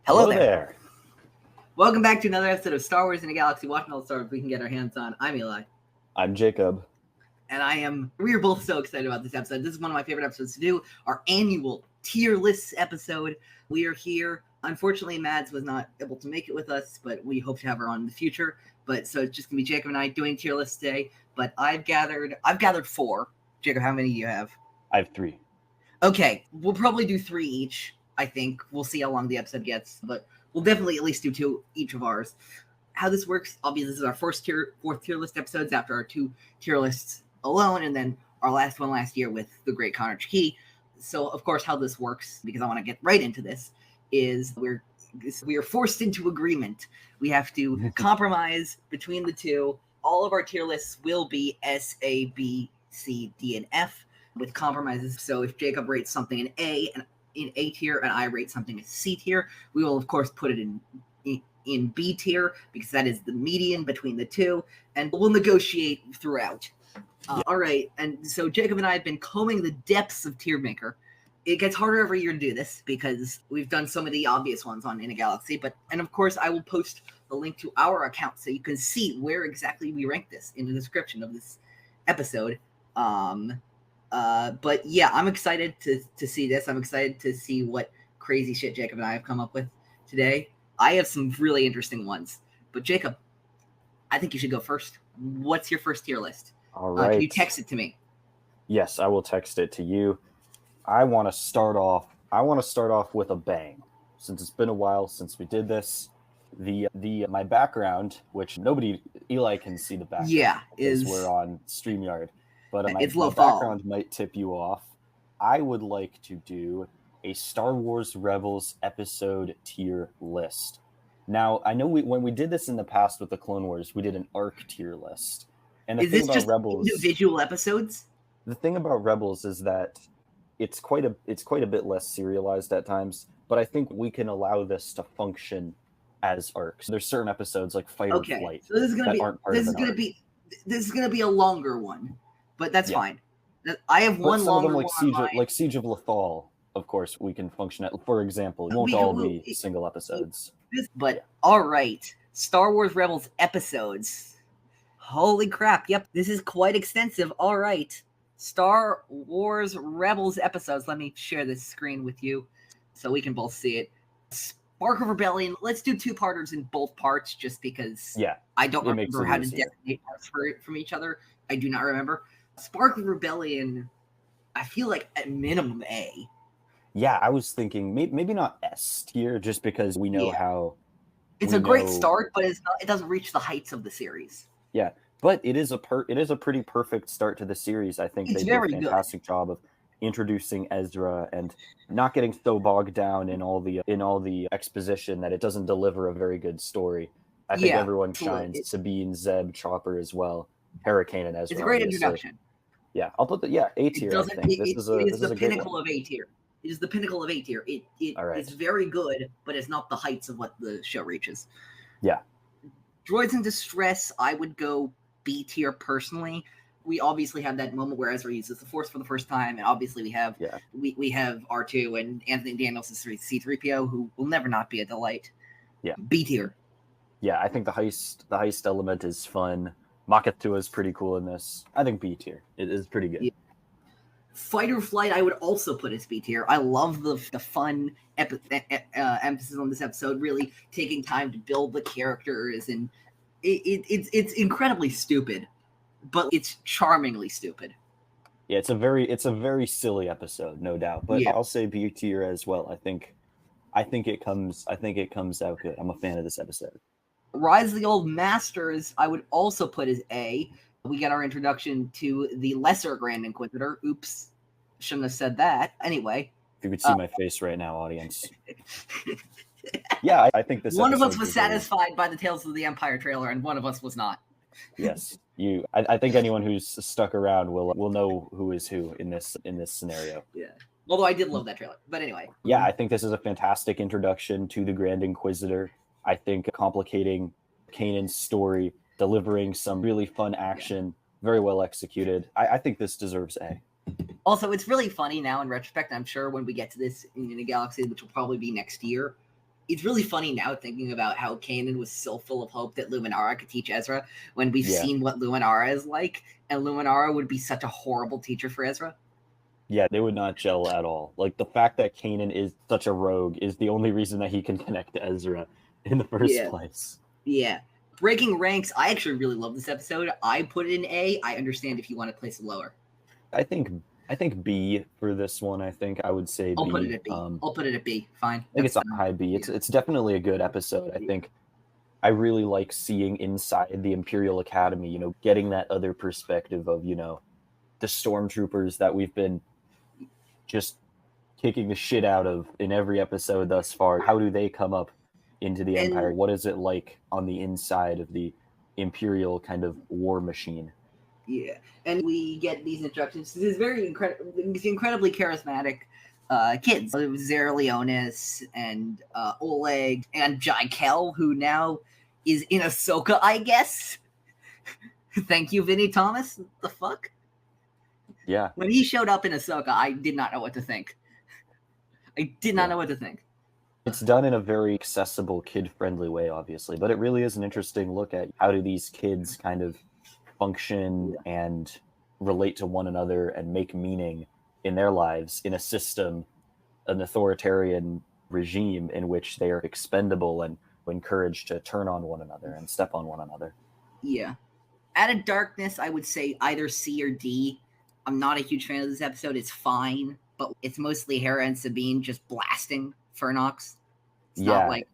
Hello there. Welcome back to another episode of Star Wars in a Galaxy, watching all the stars we can get our hands on. I'm Eli. I'm Jacob. And we are both so excited about this episode. This is one of my favorite episodes to do, our annual tier list episode. We are here. Unfortunately, Mads was not able to make it with us, but we hope to have her on in the future. So it's just going to be Jacob and I doing tier lists today. But I've gathered 4. Jacob, how many do you have? I have 3. Okay, we'll probably do 3 each, I think. We'll see how long the episode gets, but we'll definitely at least do 2 each of ours. How this works, obviously, this is our fourth tier list episodes after our 2 tier lists alone, and then our last one last year with the great Connor Chiki. So, of course, how this works, because I want to get right into this, is we are forced into agreement. We have to compromise between the 2. All of our tier lists will be S, A, B, C, D, and F with compromises. So if Jacob rates something in A tier and I rate something in C tier, we will of course put it in B tier because that is the median between the 2, and we'll negotiate throughout. All right, and so Jacob and I have been combing the depths of Tier Maker. It gets harder every year to do this because we've done some of the obvious ones on In a Galaxy, and of course I will post the link to our account so you can see where exactly we rank this in the description of this episode. But yeah, I'm excited to see this. I'm excited to see what crazy shit Jacob and I have come up with today. I have some really interesting ones. But Jacob, I think you should go first. What's your first tier list? All right. Can you text it to me? Yes, I will text it to you. I want to start off with a bang. Since it's been a while since we did this, my background, which Eli can see the background. Yeah, we're on StreamYard. But my background might tip you off. I would like to do a Star Wars Rebels episode tier list. Now, I know when we did this in the past with the Clone Wars, we did an arc tier list. And is this just Rebels, individual episodes? The thing about Rebels is that it's quite a bit less serialized at times, but I think we can allow this to function as arcs. There's certain episodes like Fight or Flight so this is gonna be a longer one. But that's fine. I have one longer one. Like Siege of Lothal, of course, we can function at. For example, it won't all be single episodes. All right, Star Wars Rebels episodes. Holy crap! Yep, this is quite extensive. All right, Star Wars Rebels episodes. Let me share this screen with you so we can both see it. Spark of Rebellion. Let's do 2-parters in both parts, just because. I don't remember how to designate parts from each other. I do not remember. Spark of Rebellion, I feel like at minimum A. Yeah, I was thinking maybe not S tier, just because we know how. It's a great start, but it doesn't reach the heights of the series. Yeah, but it is a pretty perfect start to the series. I think they did a fantastic job of introducing Ezra and not getting so bogged down in all the exposition that it doesn't deliver a very good story. I think everyone shines. Sabine, Zeb, Chopper as well. Hurricane and Ezra. It's a great introduction. Yeah, I'll put A tier. I think this is the pinnacle of A tier. It is the pinnacle of A tier. It's very good, but it's not the heights of what the show reaches. Yeah. Droids in Distress, I would go B tier personally. We obviously have that moment where Ezra uses the Force for the first time, and obviously we have R2 and Anthony Daniels as C-3PO, who will never not be a delight. Yeah. B tier. Yeah, I think the heist element is fun. Makatua is pretty cool in this. I think B tier. It is pretty good. Yeah. Fight or Flight, I would also put as B tier. I love the fun emphasis on this episode, really taking time to build the characters, and it's incredibly stupid, but it's charmingly stupid. Yeah, it's a very silly episode, no doubt. But I'll say B tier as well. I think it comes out good. I'm a fan of this episode. Rise of the Old Masters, I would also put as A. We get our introduction to the Lesser Grand Inquisitor. Oops, shouldn't have said that. Anyway. If you could see my face right now, audience. Yeah, I think this. One of us was satisfied by the Tales of the Empire trailer, and one of us was not. Yes, I think anyone who's stuck around will know who is who in this scenario. Yeah. Although I did love that trailer, but anyway. Yeah, I think this is a fantastic introduction to the Grand Inquisitor. I think complicating Kanan's story, delivering some really fun action, very well executed. I think this deserves A. Also, it's really funny now in retrospect. I'm sure when we get to this in a Galaxy, which will probably be next year, It's really funny now thinking about how Kanan was so full of hope that Luminara could teach Ezra when we've seen what Luminara is like, and Luminara would be such a horrible teacher for Ezra. Yeah, they would not gel at all. Like, the fact that Kanan is such a rogue is the only reason that he can connect to Ezra in the first place. Yeah. Breaking ranks, I actually really love this episode. I put it in A. I understand if you want to place it lower. I think B for this one. I think I would say I'll B. put it at B. I'll put it at B. Fine. I think it's a high B. It's definitely a good episode. I think I really like seeing inside the Imperial Academy, you know, getting that other perspective of, you know, the stormtroopers that we've been just kicking the shit out of in every episode thus far. How do they come up into the Empire? What is it like on the inside of the Imperial kind of war machine? Yeah, and we get these introductions to these incredibly charismatic kids. Zara Leonis and Oleg and Jikel, who now is in Ahsoka, I guess. Thank you, Vinnie Thomas. The fuck? Yeah. When he showed up in Ahsoka, I did not know what to think. I did not know what to think. It's done in a very accessible, kid-friendly way, obviously, but it really is an interesting look at how do these kids kind of function and relate to one another and make meaning in their lives in a system, an authoritarian regime in which they are expendable and encouraged to turn on one another and step on one another. Yeah. Added darkness, I would say either C or D. I'm not a huge fan of this episode. It's fine, but it's mostly Hera and Sabine just blasting Fernox. It's not like...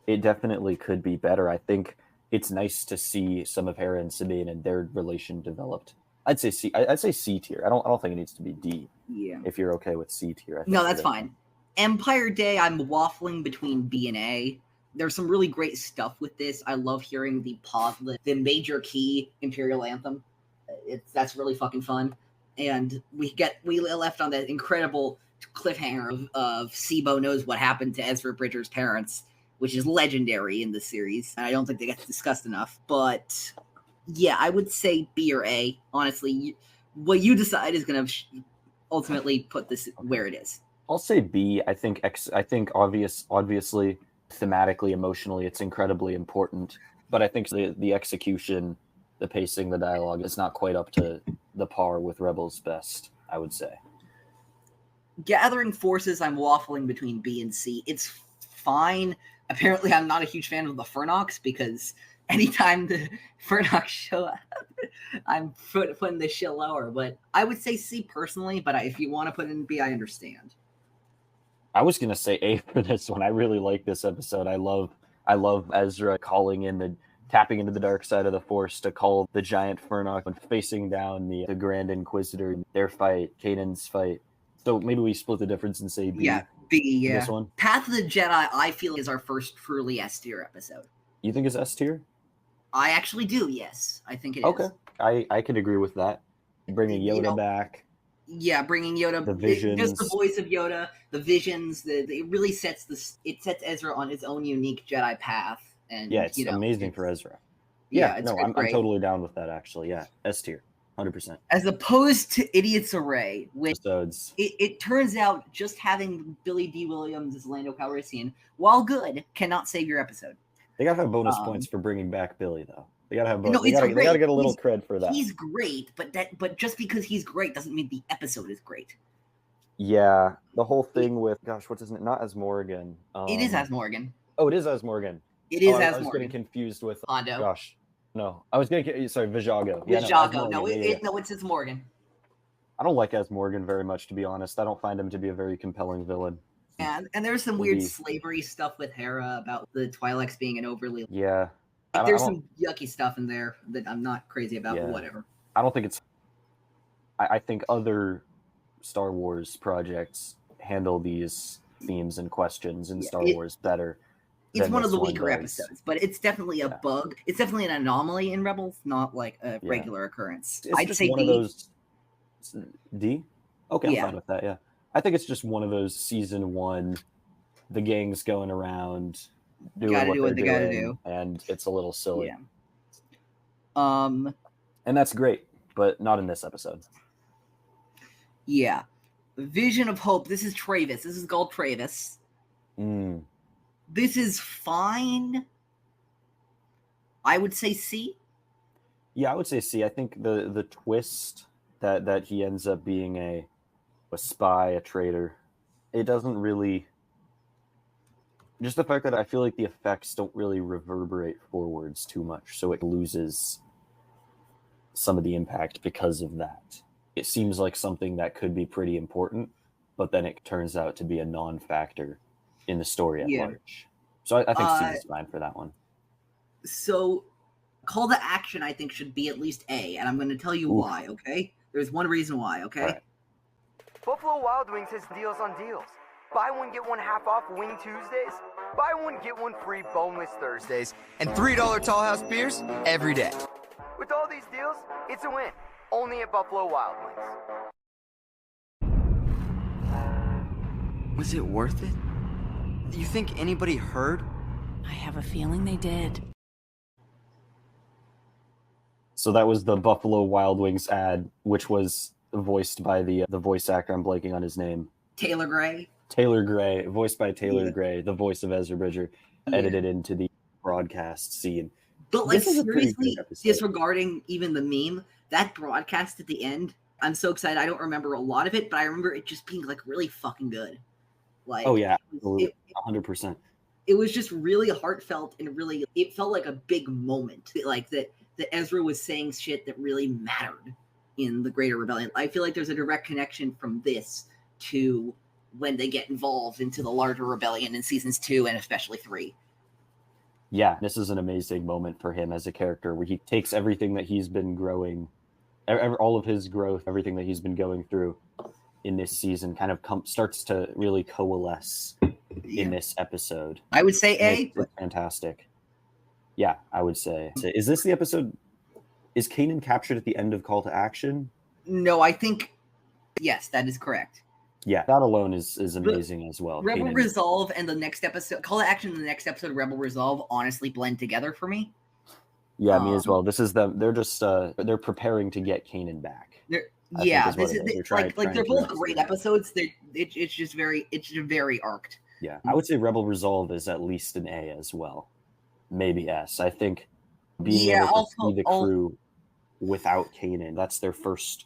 It definitely could be better. I think it's nice to see some of Hera and Sabine and their relation developed. I'd say C. I'd say C tier. I don't think it needs to be D. Yeah. If you're okay with C tier. No, that's fine. Empire Day, I'm waffling between B and A. There's some really great stuff with this. I love hearing the major key Imperial anthem. That's really fucking fun. And we left on that incredible cliffhanger of Sibo knows what happened to Ezra Bridger's parents, which is legendary in the series. And I don't think they get discussed enough. But yeah, I would say B or A. Honestly, what you decide is going to ultimately put this where it is. I'll say B. I think obviously, thematically, emotionally, it's incredibly important. But I think the execution, the pacing, the dialogue is not quite up to the par with Rebels' best, I would say. Gathering Forces, I'm waffling between B and C. It's fine. Apparently, I'm not a huge fan of the Fernox because anytime the Fernox show up, I'm putting this shit lower. But I would say C personally, but if you want to put it in B, I understand. I was going to say A for this one. I really like this episode. I love Ezra tapping into the dark side of the Force to call the giant Fernox and facing down the Grand Inquisitor, their fight, Kanan's fight. So maybe we split the difference and say B. Yeah, B, yeah. This one. Path of the Jedi, I feel, is our first truly S tier episode. You think it's S tier? I actually do, yes. I think it is. Okay. I could agree with that. Bringing Yoda back. Yeah, bringing Yoda. The visions. Just the voice of Yoda, the visions. It really sets Ezra on his own unique Jedi path. And yeah, it's amazing for Ezra. Yeah, I'm totally down with that, actually. Yeah, S tier. 100%. As opposed to Idiot's Array, which episodes. It turns out just having Billy D. Williams as Lando Calrissian, while good, cannot save your episode. They gotta have bonus points for bringing back Billy, though. They gotta have bonus. No, they gotta get a little cred for that. He's great, but just because he's great doesn't mean the episode is great. Yeah, the whole thing with what's his name? Not as Morgan. It is as Morgan. Oh, it is as Morgan. It is as Morgan. I was getting confused with Hondo. Gosh, no, I was getting sorry, Vijago. Vijago. No, it's as Morgan. I don't like as Morgan very much, to be honest. I don't find him to be a very compelling villain. And there's some weird slavery stuff with Hera about the Twi'leks being an overly... Yeah. There's some yucky stuff in there that I'm not crazy about, but whatever. I don't think it's... I think other Star Wars projects handle these themes and questions in Star Wars better. It's one of the weaker episodes, but it's definitely a bug. It's definitely an anomaly in Rebels, not like a regular occurrence. I'd say one D. Of those... D? Okay, I'm fine with that, yeah. I think it's just one of those season one, the gang's going around doing what they gotta do, and it's a little silly. Yeah. And that's great, but not in this episode. Yeah. Vision of Hope. This is Travis. This is Gul Travis. This is fine. I would say C. Yeah, I would say C. I think the twist that he ends up being a spy, a traitor, it doesn't really... Just the fact that I feel like the effects don't really reverberate forwards too much, so it loses some of the impact because of that. It seems like something that could be pretty important, but then it turns out to be a non-factor in the story at large. So I think C is fine for that one. So call to action, I think, should be at least A, and I'm going to tell you why, okay? There's one reason why, okay? Right. Buffalo Wild Wings has deals on deals. Buy one, get one half off Wing Tuesdays. Buy one, get one free Boneless Thursdays. And $3 Tall House beers every day. With all these deals, it's a win. Only at Buffalo Wild Wings. Was it worth it? Do you think anybody heard? I have a feeling they did. So that was the Buffalo Wild Wings ad, which was voiced by the voice actor. I'm blanking on his name. Taylor Gray. Taylor Gray, voiced by Taylor Gray, the voice of Ezra Bridger, edited into the broadcast scene. But like, seriously, disregarding even the meme, that broadcast at the end, I'm so excited. I don't remember a lot of it, but I remember it just being like really fucking good. Like, oh yeah, 100%. It was just really heartfelt and really, it felt like a big moment. Like that Ezra was saying shit that really mattered in the Greater Rebellion. I feel like there's a direct connection from this to when they get involved into the larger rebellion in seasons 2 and especially 3. Yeah, this is an amazing moment for him as a character where he takes everything that he's been growing, all of his growth, everything that he's been going through in this season kind of starts to really coalesce in this episode. I would say A. It's fantastic. Yeah, I would say. Is this the episode? Is Kanan captured at the end of Call to Action? No, I think, yes, that is correct. Yeah, that alone is amazing as well. Rebel Resolve and the next episode, Call to Action and the next episode, Rebel Resolve, honestly blend together for me. Yeah, me as well. This is them. They're just they're preparing to get Kanan back. Yeah, this is like they're both great episodes. It's just very arced. Yeah, I would say Rebel Resolve is at least an A as well, maybe S. I think being able to see the crew without Kanan, that's their first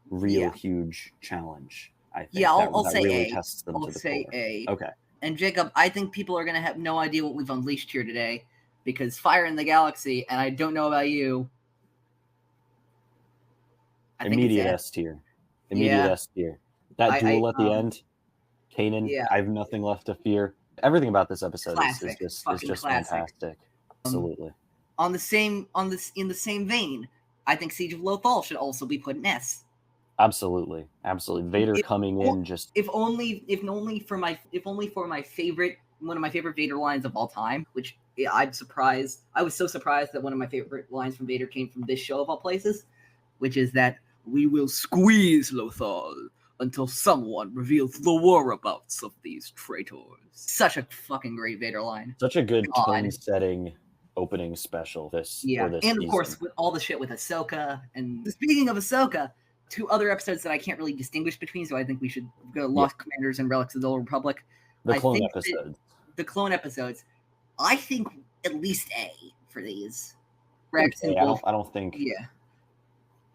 real huge challenge. I think I'll say really A. Tests them I'll to the say core. A. Okay. And Jacob, I think people are gonna have no idea what we've unleashed here today, because Fire in the Galaxy, and I don't know about you. Immediate S tier. Immediate S tier. That duel at the end, Kanan. I have nothing left to fear. Everything about this episode is just fantastic. Absolutely. In the same vein, I think Siege of Lothal should also be put in S. Absolutely. Vader coming in just if only for my favorite, one of my favorite Vader lines of all time, which I'm surprised. I was so surprised that one of my favorite lines from Vader came from this show of all places, which is that we will squeeze Lothal until someone reveals the whereabouts of these traitors. Such a fucking great Vader line. Such a good tone-setting opening special. For this and of course with all the shit with Ahsoka. And speaking of Ahsoka, 2 other episodes that I can't really distinguish between, so I think we should go Lost Commanders and Relics of the Old Republic. The clone episodes. I think at least A for these. Okay, I don't think. Yeah.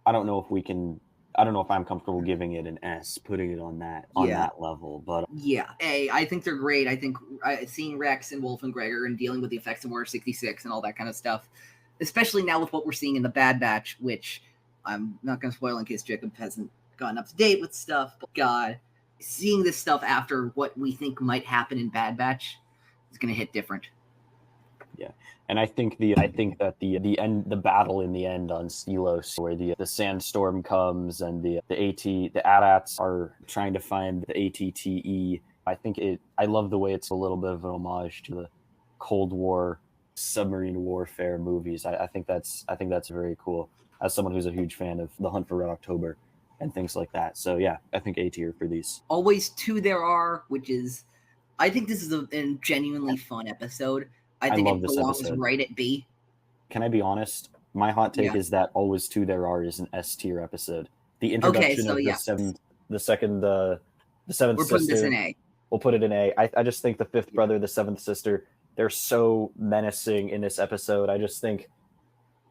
I don't know if we can. I don't know if I'm comfortable giving it an S, putting it on that level. But A. I think they're great. I think seeing Rex and Wolf and Gregor and dealing with the effects of Order 66 and all that kind of stuff, especially now with what we're seeing in the Bad Batch, which I'm not going to spoil in case Jacob hasn't gotten up to date with stuff. But God, seeing this stuff after what we think might happen in Bad Batch is going to hit different. Yeah, and I think that the battle in the end on Selos, where the sandstorm comes and the AT-ATs are trying to find the ATTE. I love the way it's a little bit of an homage to the Cold War submarine warfare movies. I think that's very cool. As someone who's a huge fan of The Hunt for Red October and things like that. So yeah, I think A tier for these. Always 2 there are, which is, I think this is a genuinely fun episode. I think it belongs right at B. Can I be honest? My hot take is that Always 2 There Are is an S tier episode. The introduction of the seventh We're putting this in sister. A. We'll put it in A. I just think the fifth brother, the seventh sister, they're so menacing in this episode. I just think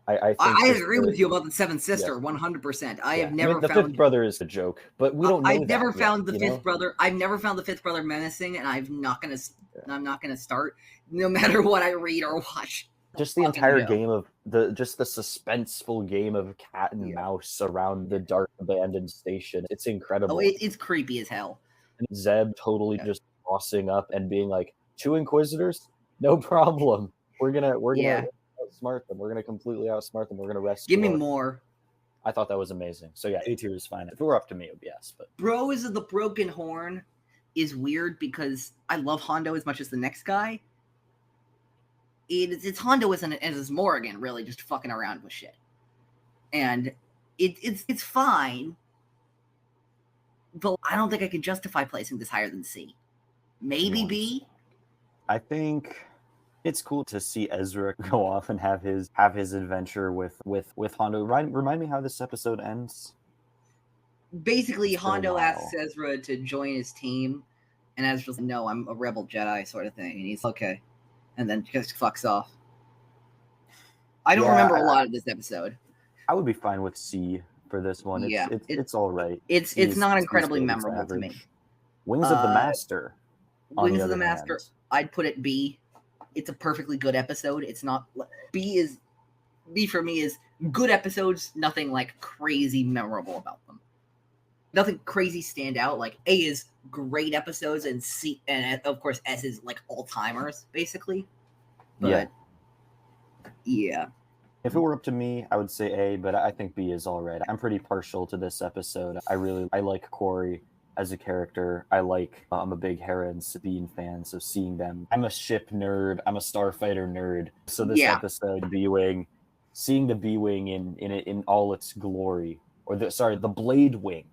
I agree with you about the seventh sister 100%. I have never the found fifth brother is a joke, but we don't know. I've never found the fifth brother. I've never found the fifth brother menacing, and I'm not gonna start no matter what I read or watch. Just the entire game of the suspenseful game of cat and mouse around the dark abandoned station. It's incredible. Oh, it's creepy as hell. And Zeb totally just bossing up and being like, 2 Inquisitors, no problem. We're gonna outsmart them. We're gonna completely outsmart them. We're gonna rescue. Give me more. I thought that was amazing. So yeah, A tier is fine. If it were up to me, it would be S. But Bros of the Broken Horn is weird because I love Hondo as much as the next guy. It's Hondo as Morrigan, really just fucking around with shit, and it's fine, but I don't think I can justify placing this higher than C. Maybe B. I think it's cool to see Ezra go off and have his adventure with Hondo. Remind me how this episode ends. Basically, Hondo asks Ezra to join his team, and Ezra's like, "No, I'm a rebel Jedi," sort of thing, and he's okay. And then just fucks off. I don't remember a lot of this episode. I would be fine with C for this one. It's all right. It's not incredibly memorable to me. Wings of the Master. Wings of the Master, I'd put it B. It's a perfectly good episode. It's not B for me is good episodes, nothing like crazy memorable about them. Nothing crazy stand out. Like A is great episodes, and C, and of course S is like all timers basically. But yeah. If it were up to me, I would say A, but I think B is all right. I'm pretty partial to this episode. I like Corey as a character. I'm a big Hera and Sabine fan, so seeing them. I'm a ship nerd. I'm a starfighter nerd. So this episode, seeing the B-wing in all its glory, or the Blade Wing.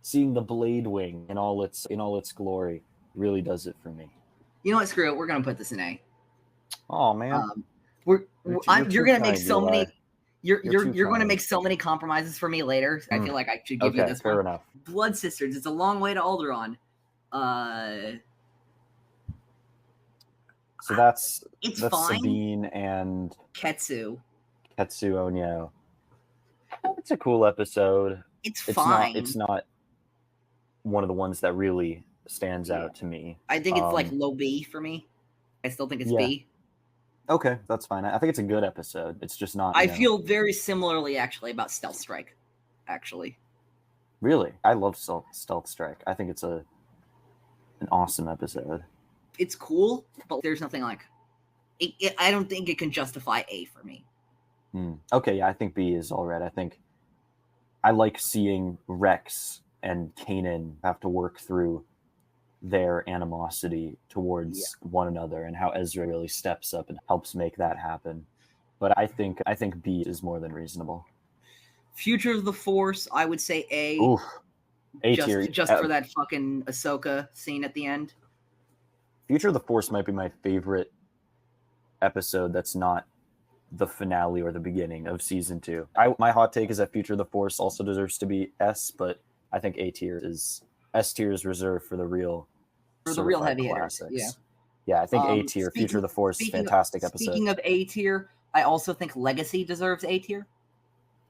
Seeing the Blade Wing in all its glory really does it for me. You know what? Screw it. We're gonna put this in A. Oh man, you're gonna make so many. You're going to make so many compromises for me later. I feel like I should give you this fair one. Enough. Blood Sisters. It's a long way to Alderaan. So that's fine. Sabine and Ketsu Onyo. It's a cool episode. It's fine. It's not one of the ones that really stands out to me. I think it's like low B for me. I still think it's B. Okay, that's fine. I think it's a good episode. It's just not. I feel very similarly, actually, about Stealth Strike. Actually, really, I love Stealth Strike. I think it's an awesome episode. It's cool, but there's nothing like. I don't think it can justify A for me. Okay, yeah, I think B is all right. I think I like seeing Rex and Kanan have to work through their animosity towards one another, and how Ezra really steps up and helps make that happen. But I think B is more than reasonable. Future of the Force, I would say A. Oof. A tier. Just for that fucking Ahsoka scene at the end. Future of the Force might be my favorite episode that's not the finale or the beginning of season 2. My hot take is that Future of the Force also deserves to be S, but I think S tier is reserved for the real heavy classics. hitters. Yeah, I think A tier, Future of the Force, fantastic episode. Speaking of A tier, I also think Legacy deserves A tier.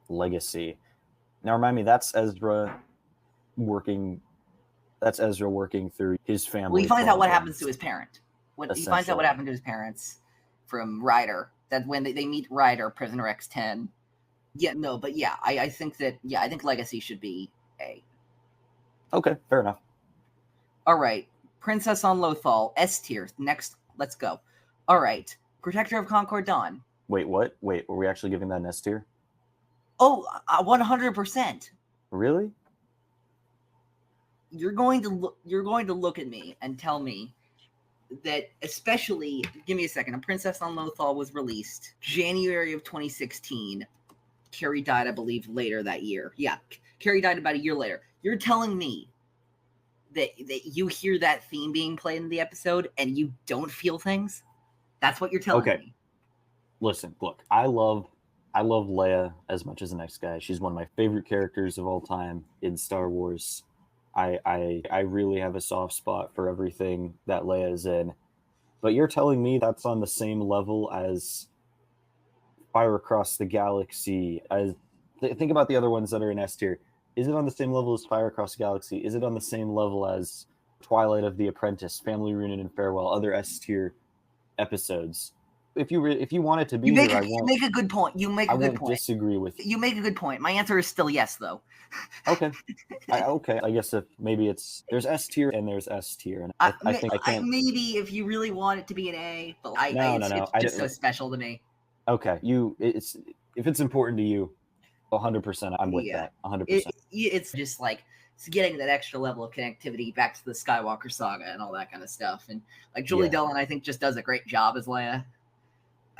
Legacy. Now remind me, that's Ezra working through his family. Well, he finds out what happens to his parent. He finds out what happened to his parents from Ryder. That when they meet Ryder, Prisoner X10. I think Legacy should be A. Okay, fair enough. All right. Princess on Lothal, S tier. Next, let's go. All right. Protector of Concord Dawn. Wait, what? Were we actually giving that an S tier? Oh, 100%. Really? You're going to look at me and tell me that, especially, give me a second. A Princess on Lothal was released January of 2016. Carrie died, I believe, later that year. Yeah, Carrie died about a year later. You're telling me that you hear that theme being played in the episode and you don't feel things? That's what you're telling me. Listen, look, I love Leia as much as the next guy. She's one of my favorite characters of all time in Star Wars. I really have a soft spot for everything that Leia's in. But you're telling me that's on the same level as Fire Across the Galaxy? Think about the other ones that are in S tier. Is it on the same level as Fire Across the Galaxy? Is it on the same level as Twilight of the Apprentice, Family Reunion and Farewell, other S tier episodes? If you want it to be here, I won't. You make a good point. I won't disagree with you. You make a good point. My answer is still yes, though. Okay. I guess there's S tier and there's S tier, and I think I can't. Maybe if you really want it to be an A, but it's just so special to me. Okay, if it's important to you, 100%, I'm with that. 100%. It's just like it's getting that extra level of connectivity back to the Skywalker saga and all that kind of stuff, and like Julie Dillon, I think, just does a great job as Leia.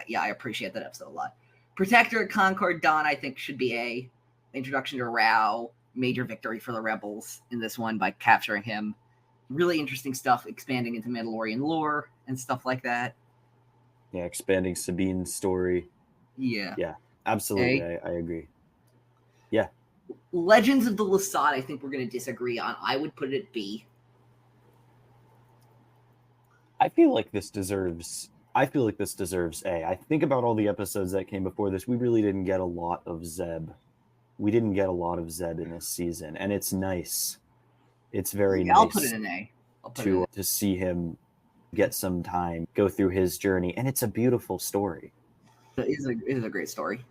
Yeah, I appreciate that episode a lot. Protector at Concord Dawn, I think, should be A. Introduction to Rao, major victory for the Rebels in this one by capturing him. Really interesting stuff, expanding into Mandalorian lore and stuff like that. Yeah, expanding Sabine's story. Yeah. Yeah, absolutely. I agree. Yeah. Legends of the Lasat, I think we're going to disagree on. I would put it at B. I feel like this deserves A. I think about all the episodes that came before this. We really didn't get a lot of Zeb. We didn't get a lot of Zeb in this season, and it's nice. It's very nice. I'll put it in A. To see him get some time, go through his journey, and it's a beautiful story. It is a great story.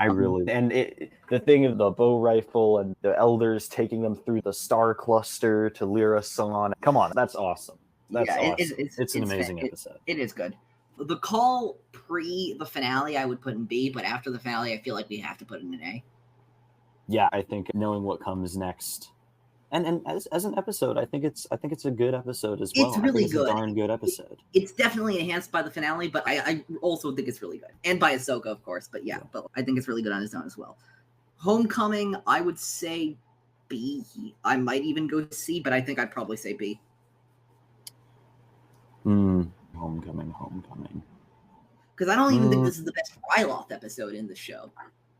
The thing of the bow rifle and the elders taking them through the star cluster to Lyra San. Come on, that's awesome. That's awesome. It's an amazing episode. It is good. The call pre the finale, I would put in B, but after the finale, I feel like we have to put it in an A. Yeah, I think knowing what comes next, and as an episode, I think it's a good episode as well. It's really good. It's a darn good episode. It's definitely enhanced by the finale, but I also think it's really good, and by Ahsoka, of course. But yeah, but I think it's really good on its own as well. Homecoming, I would say B. I might even go C, but I think I'd probably say B. Homecoming. Because I don't even think this is the best Ryloth episode in the show.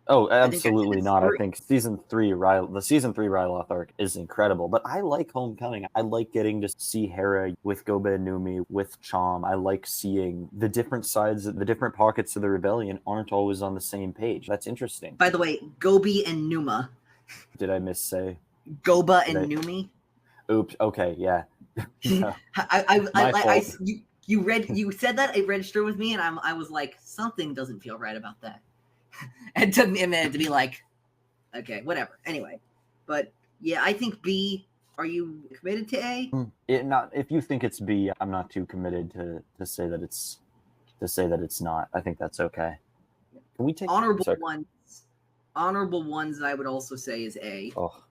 Oh, absolutely not. I think the season 3 Ryloth arc is incredible, but I like Homecoming. I like getting to see Hera with Goba and Numi, with Chom. I like seeing the different sides, the different pockets of the rebellion aren't always on the same page. That's interesting. By the way, Gobi and Numa. Did I say? Goba and Numi. Oops. Okay. Yeah. You said that, it registered with me, and I was like, something doesn't feel right about that. And it took me a minute to be like, okay, whatever. Anyway, but yeah, I think B. Are you committed to A? If you think it's B, I'm not too committed to say that it's not. I think that's okay. Can we take honorable ones? Honorable ones, I would also say is A. Oh,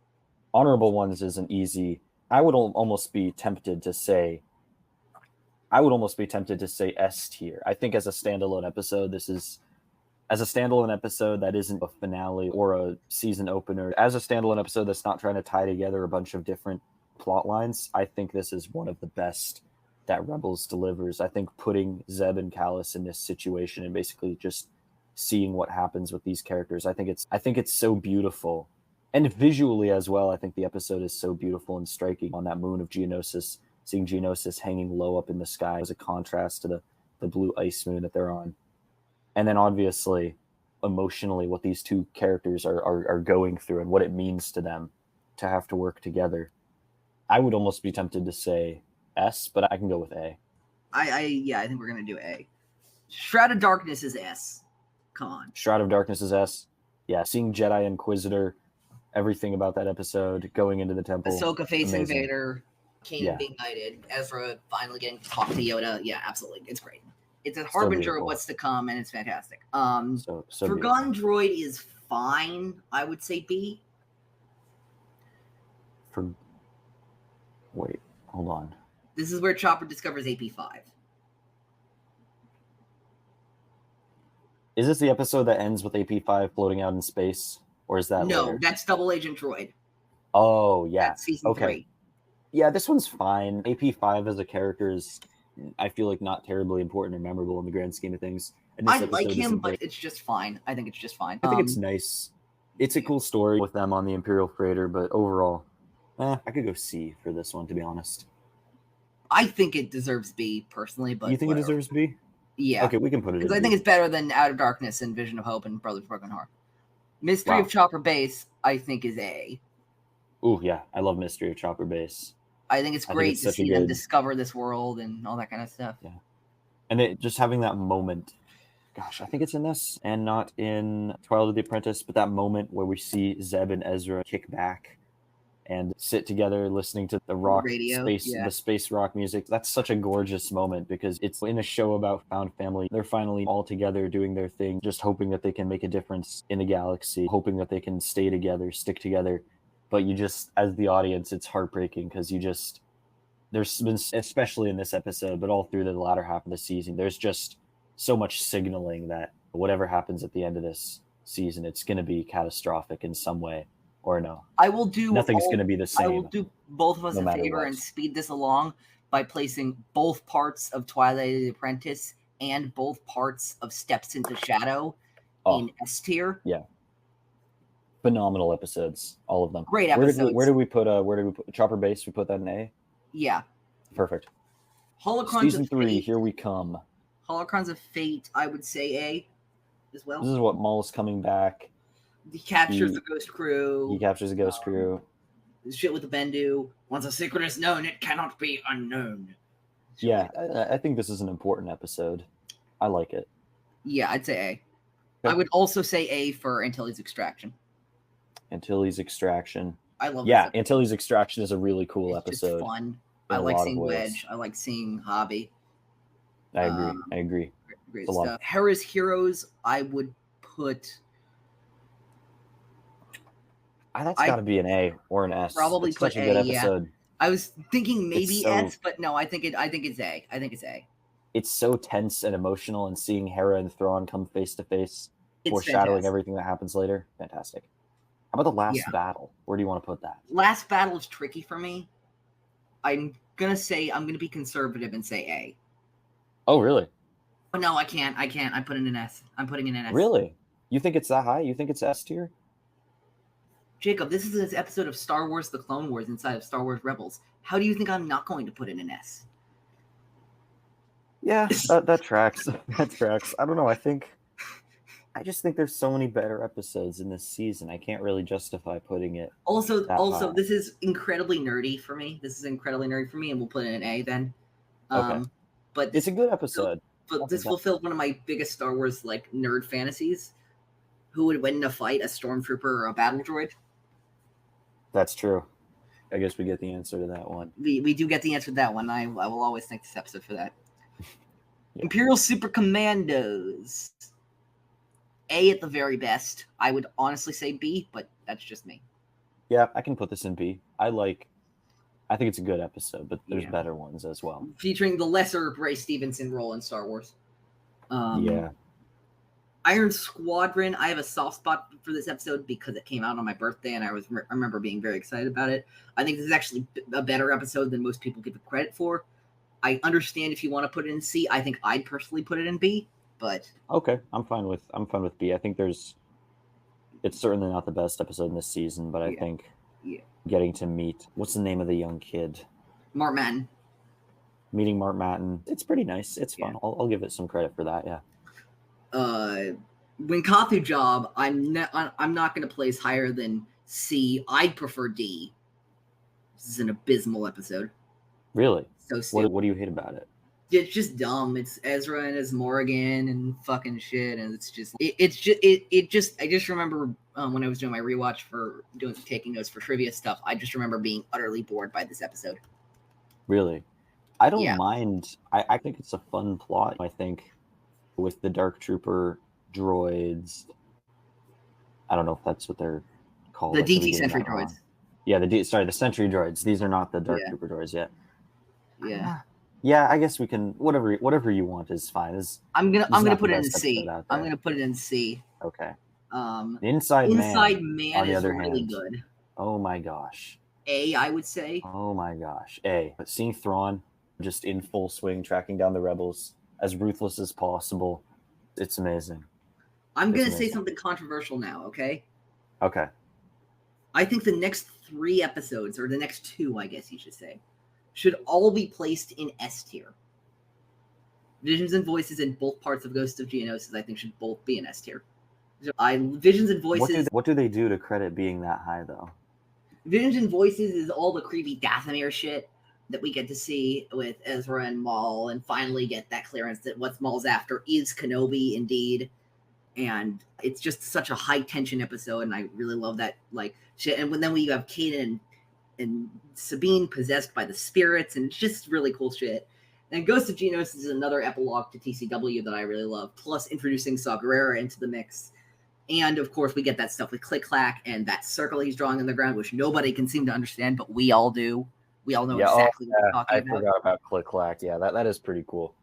honorable ones is an easy. I would almost be tempted to say S tier. I think as a standalone episode, that isn't a finale or a season opener. As a standalone episode that's not trying to tie together a bunch of different plot lines, I think this is one of the best that Rebels delivers. I think putting Zeb and Callus in this situation and basically just seeing what happens with these characters, I think it's so beautiful. And visually as well, I think the episode is so beautiful and striking on that moon of Geonosis, seeing Geonosis hanging low up in the sky as a contrast to the blue ice moon that they're on. And then obviously, emotionally, what these two characters are going through and what it means to them to have to work together. I would almost be tempted to say S, but I can go with A. I think we're going to do A. Shroud of Darkness is S. Come on. Shroud of Darkness is S. Yeah, seeing Jedi Inquisitor, everything about that episode, going into the temple. Ahsoka facing Vader, Kanan being knighted, Ezra finally getting to talk to Yoda. Yeah, absolutely. It's great. It's a harbinger of what's to come, and it's fantastic. Forgotten Droid is fine. I would say B. Wait, hold on. This is where Chopper discovers AP5. Is this the episode that ends with AP5 floating out in space? Or is that later? That's Double Agent Droid. Oh, yeah. That's season 3. Yeah, this one's fine. AP5 as a character is, I feel like, not terribly important or memorable in the grand scheme of things. I like him, but it's just fine. I think it's just fine. I think it's nice. It's a cool story with them on the Imperial Freighter, but overall, I could go C for this one, to be honest. I think it deserves B personally, but you think it deserves B? Yeah. Okay, we can put it in because I think it's better than Out of Darkness and Vision of Hope and Brothers Broken Heart. Mystery of Chopper Base, I think, is A. Ooh, yeah, I love Mystery of Chopper Base. I think it's great to see them discover this world and all that kind of stuff. Yeah, and just having that moment. Gosh, I think it's in this and not in Twilight of the Apprentice, but that moment where we see Zeb and Ezra kick back and sit together listening to the rock radio, the space rock music. That's such a gorgeous moment because it's in a show about found family. They're finally all together doing their thing, just hoping that they can make a difference in the galaxy, hoping that they can stay together, stick together. But you just, as the audience, it's heartbreaking because there's been, especially in this episode, but all through the latter half of the season, there's just so much signaling that whatever happens at the end of this season, it's going to be catastrophic in some way. Or no, nothing's going to be the same. I will do both of us a favor and speed this along by placing both parts of Twilight of the Apprentice and both parts of Steps into Shadow in S tier. Yeah, phenomenal episodes, all of them. Great episodes. Where do we put Chopper Base? We put that in A. Yeah, perfect. Holocrons Season 3, here we come. Holocrons of Fate, I would say A as well. This is what Maul's coming back. He captures the ghost crew. He captures the ghost crew. Shit with the Bendu. Once a secret is known, it cannot be unknown. Yeah, I think this is an important episode. I like it. Yeah, I'd say A. Okay. I would also say A for Antilles Extraction. Antilles Extraction. I love Yeah, Antilles Extraction is a really cool episode. It's fun. I like seeing Wedge. I like seeing Hobby. I agree. Great stuff. Hera's Heroes, I would put... That's got to be an A or an S. Probably it's put such a good episode. Yeah. I was thinking maybe S, but no, I think it's A. I think it's A. It's so tense and emotional, and seeing Hera and Thrawn come face to face, foreshadowing everything that happens later. Fantastic. How about the last battle? Where do you want to put that? Last battle is tricky for me. I'm gonna be conservative and say A. Oh, really? Oh, no, I can't. I put it in an S. I'm putting it in an S. Really? You think it's that high? You think it's S tier? Jacob, this is an episode of Star Wars The Clone Wars inside of Star Wars Rebels. How do you think I'm not going to put in an S? Yeah, that tracks. That tracks. I don't know. I just think there's so many better episodes in this season. I can't really justify putting it. Also, this is incredibly nerdy for me. And we'll put it in an A then. Okay. But it's a good episode. But this fulfilled one of my biggest Star Wars nerd fantasies. Who would win in a fight, a stormtrooper or a battle droid? That's true. I guess we get the answer to that one. We do get the answer to that one. I will always thank this episode for that. Yeah. Imperial Super Commandos. A at the very best. I would honestly say B, but that's just me. Yeah, I can put this in B. I think it's a good episode, but there's better ones as well. Featuring the lesser Bray Stevenson role in Star Wars. Yeah. Iron Squadron, I have a soft spot for this episode because it came out on my birthday, and I remember being very excited about it. I think this is actually a better episode than most people give it credit for. I understand if you want to put it in C. I think I'd personally put it in B, but okay, I'm fine with B. I think it's certainly not the best episode in this season, but I think getting to meet what's the name of the young kid? Mark Matten. Meeting Mark Matten, it's pretty nice. It's fun. I'll give it some credit for that. Yeah. Winkathu Job, I'm not going to place higher than C. I'd prefer D. This is an abysmal episode. Really? So stupid. What do you hate about it? It's just dumb. It's Ezra and his Morrigan and fucking shit, and it's just I just remember when I was doing my rewatch for taking notes for trivia stuff. I just remember being utterly bored by this episode. Really, I don't mind. I think it's a fun plot. I think with the Dark Trooper droids, I don't know if that's what they're called. The DT Sentry droids. Yeah, the Sentry droids. These are not the Dark Trooper droids yet. Yeah. Yeah, I guess we can. Whatever you want is fine. I'm gonna put it in C. I'm gonna put it in C. Okay. The Inside Man on the other really good. Oh my gosh. A, I would say. Oh my gosh. A. But seeing Thrawn just in full swing, tracking down the rebels as ruthless as possible, it's amazing. I'm gonna say something controversial now. Okay. Okay. I think the next 3 episodes, or the next 2, I guess you should say, should all be placed in S tier. Visions and Voices in both parts of Ghost of Geonosis, I think, should both be in S tier. Visions and Voices. What do they do to credit being that high, though? Visions and Voices is all the creepy Dathomir shit that we get to see with Ezra and Maul, and finally get that clearance that what Maul's after is Kenobi, indeed. And it's just such a high tension episode, and I really love that shit. And then we have Kanan and Sabine possessed by the spirits, and it's just really cool shit. And Ghost of Geonosis is another epilogue to TCW that I really love, plus introducing Saw Gerrera into the mix. And, of course, we get that stuff with Click Clack and that circle he's drawing on the ground, which nobody can seem to understand, but we all do. We all know exactly what we're talking about. I forgot about Click Clack. Yeah, that is pretty cool.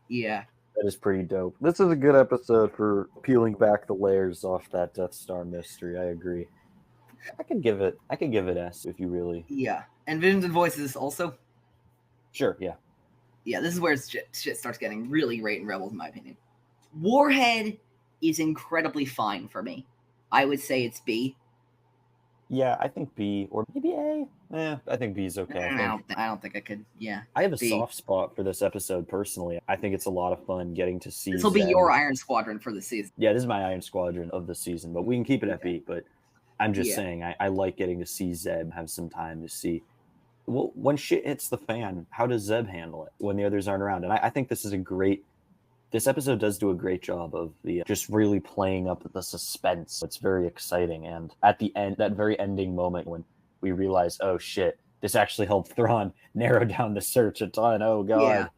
Yeah. That is pretty dope. This is a good episode for peeling back the layers off that Death Star mystery. I agree. I could give it S if you really. Yeah. And Visions and Voices also? Sure, yeah. Yeah, this is where shit starts getting really great in Rebels, in my opinion. Warhead is incredibly fine for me. I would say it's B. Yeah, I think B, or maybe A. I think B is okay. I don't think I could. Yeah, I have a soft spot for this episode personally. I think it's a lot of fun getting to see. This will be your Iron Squadron for the season. Yeah, this is my Iron Squadron of the season, but we can keep it at B. But I'm just saying, I like getting to see Zeb have some time to see. Well, when shit hits the fan, how does Zeb handle it when the others aren't around? And I think this is this episode does do a great job of the just really playing up the suspense. It's very exciting. And at the end, that very ending moment when we realize, oh shit, this actually helped Thrawn narrow down the search a ton. Oh god.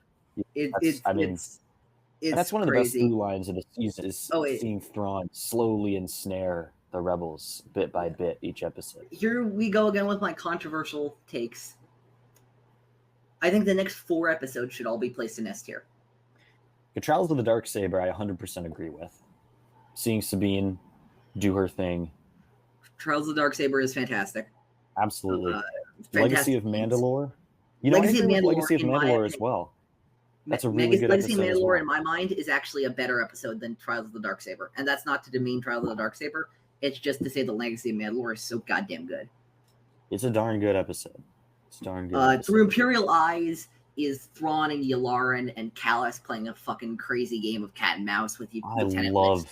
Yeah. That's one of the best through lines of the season is seeing Thrawn slowly ensnare the rebels bit by bit each episode. Here we go again with my controversial takes. I think the next 4 episodes should all be placed in S tier. The Trials of the Darksaber, I 100% agree with. Seeing Sabine do her thing. Trials of the Darksaber is fantastic. Absolutely. Legacy of Mandalore. Legacy of Mandalore as well. That's a really good episode. Legacy of Mandalore, in my mind, is actually a better episode than Trials of the Darksaber. And that's not to demean Trials of the Darksaber. It's just to say the Legacy of Mandalore is so goddamn good. It's a darn good episode. Through Imperial Eyes is Thrawn and Yularen and Callus playing a fucking crazy game of cat and mouse with you. I love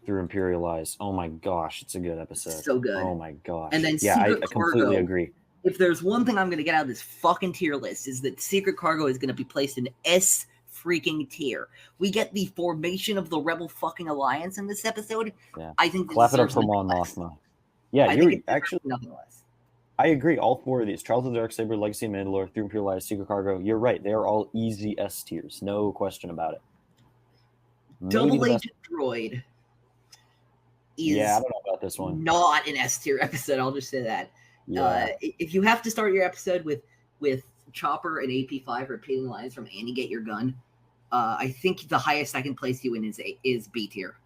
Through Imperial Eyes. Oh my gosh, it's a good episode. So good. Oh my gosh. And then I completely agree. If there's one thing I'm going to get out of this fucking tier list is that Secret Cargo is going to be placed in S freaking tier. We get the formation of the Rebel fucking Alliance in this episode. Yeah. I think clap it up for Mon Mothma. Yeah, you're actually nothing less. I agree. All 4 of these, Trials of the Darksaber, Legacy of Mandalore, Through Imperial Eyes, Secret Cargo, you're right. They are all easy S tiers. No question about it. Double Agent Droid is I don't know about this one. Not an S tier episode. I'll just say that. Yeah. If you have to start your episode with Chopper and AP5 repeating lines from Annie Get Your Gun, I think the highest I can place you in is B tier.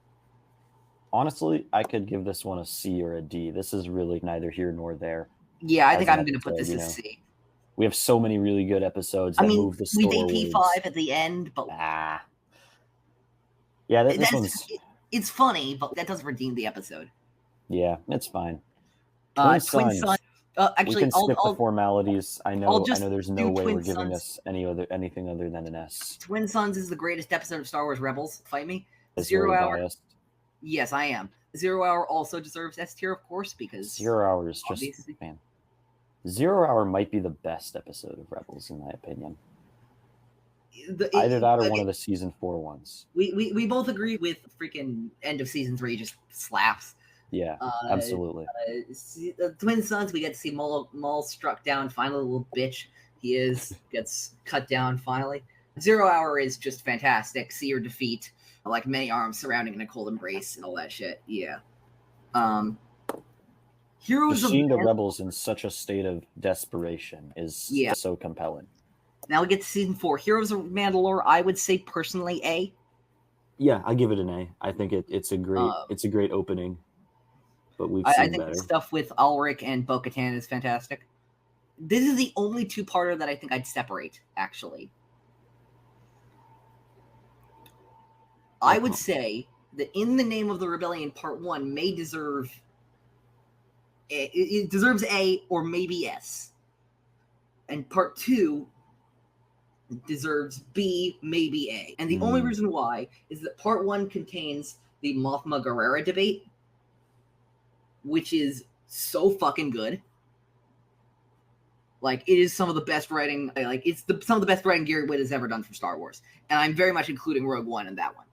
Honestly, I could give this one a C or a D. This is really neither here nor there. Yeah, I think I'm going to put this as C. We have so many really good episodes that move the story. With AP5 at the end, but yeah, this one's it's funny, but that doesn't redeem the episode. Yeah, it's fine. Twin Sons. Actually, we can skip the formalities. I know there's no way we're giving this anything other than an S. Twin Sons is the greatest episode of Star Wars Rebels. Fight me. It's 0 Hour. Biased. Yes, I am. 0 Hour also deserves S tier, of course, because 0 Hour is just man. 0 Hour might be the best episode of Rebels, in my opinion. Either that or one of the season 4 ones. We both agree with freaking end of season 3 just slaps. Yeah, absolutely. Twin Sons, we get to see Maul struck down. Finally, little bitch he gets cut down finally. 0 Hour is just fantastic. See her defeat, like many arms surrounding in a cold embrace and all that shit. Yeah. Heroes of seeing the rebels in such a state of desperation is so compelling. Now we get to season 4. Heroes of Mandalore, I would say personally A. Yeah, I give it an A. I think it's a great opening. But we've seen I think better. The stuff with Ulrich and Bo-Katan is fantastic. This is the only 2-parter that I think I'd separate, actually. I would say that In the Name of the Rebellion Part 1 may deserve It deserves A or maybe S. And part 2 deserves B, maybe A. And the only reason why is that part 1 contains the Mothma Guerrera debate, which is so fucking good. Like, it is some of the best writing, some of the best writing Gary Whitta has ever done for Star Wars. And I'm very much including Rogue One in that one.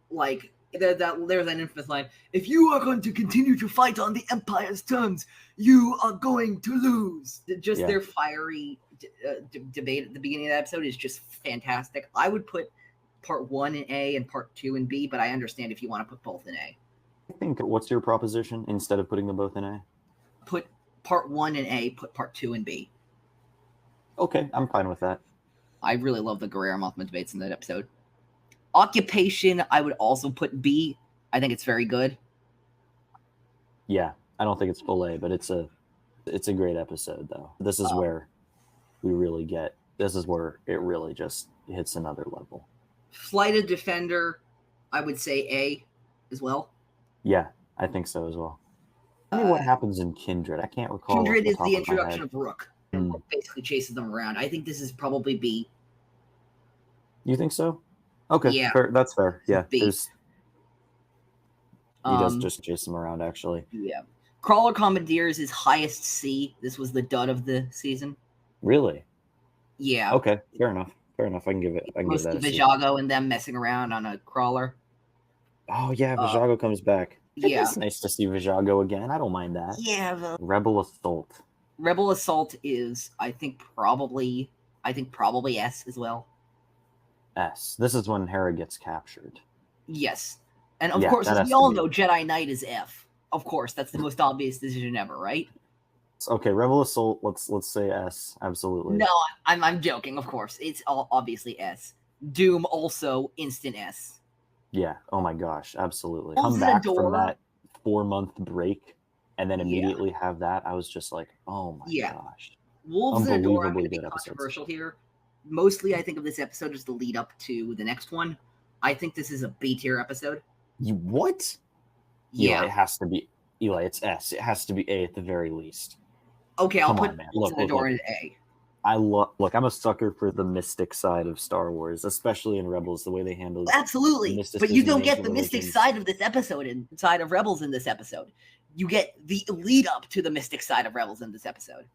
Like, there's that infamous line, if you are going to continue to fight on the Empire's terms, you are going to lose. Just their fiery debate at the beginning of the episode is just fantastic. I would put part 1 in A and part 2 in B, but I understand if you want to put both in A. I think, what's your proposition instead of putting them both in A? Put part 1 in A, put part 2 in B. Okay, I'm fine with that. I really love the Guerrero Mothma debates in that episode. Occupation, I would also put B. I think it's very good. Yeah, I don't think it's full A, but it's a great episode, though. This is where this is where it really just hits another level. Flighted Defender, I would say A as well. Yeah, I think so as well. Tell me what happens in Kindred. I can't recall. Kindred is the introduction of Rook. And Rook basically chases them around. I think this is probably B. You think so? Okay, yeah, fair. That's fair. Yeah, B. He does just chase them around, actually. Yeah. Crawler Commandeers is highest C. This was the dud of the season. Really? Yeah. Okay, fair enough. Fair enough. I can give it. I can give that a C. Vijago and them messing around on a crawler. Oh yeah, Vijago comes back. Yeah, it's nice to see Vijago again. I don't mind that. Yeah. Rebel Assault. Rebel Assault is, I think probably S as well. S. This is when Hera gets captured. Yes, and of course, as we all know, Jedi Knight is F. Of course, that's the most obvious decision ever, right? Okay, Rebel Assault. Let's say S. Absolutely. No, I'm joking. Of course, it's all obviously S. Doom also instant S. Yeah. Oh my gosh. Absolutely. Wolves Come back from that 4-month break and then immediately have that. I was just like, oh my gosh. Wolves and Adora, I'm going to be controversial here. Mostly, I think of this episode as the lead up to the next one. I think this is a B tier episode. What? Yeah. Eli, it has to be. Eli, it's S. It has to be A at the very least. Okay, I'll put Wolves and Adora in A. Look, I'm a sucker for the mystic side of Star Wars, especially in Rebels, the way they handle absolutely. But you don't get the mystic side of this episode inside of Rebels in this episode. You get the lead up to the mystic side of Rebels in this episode.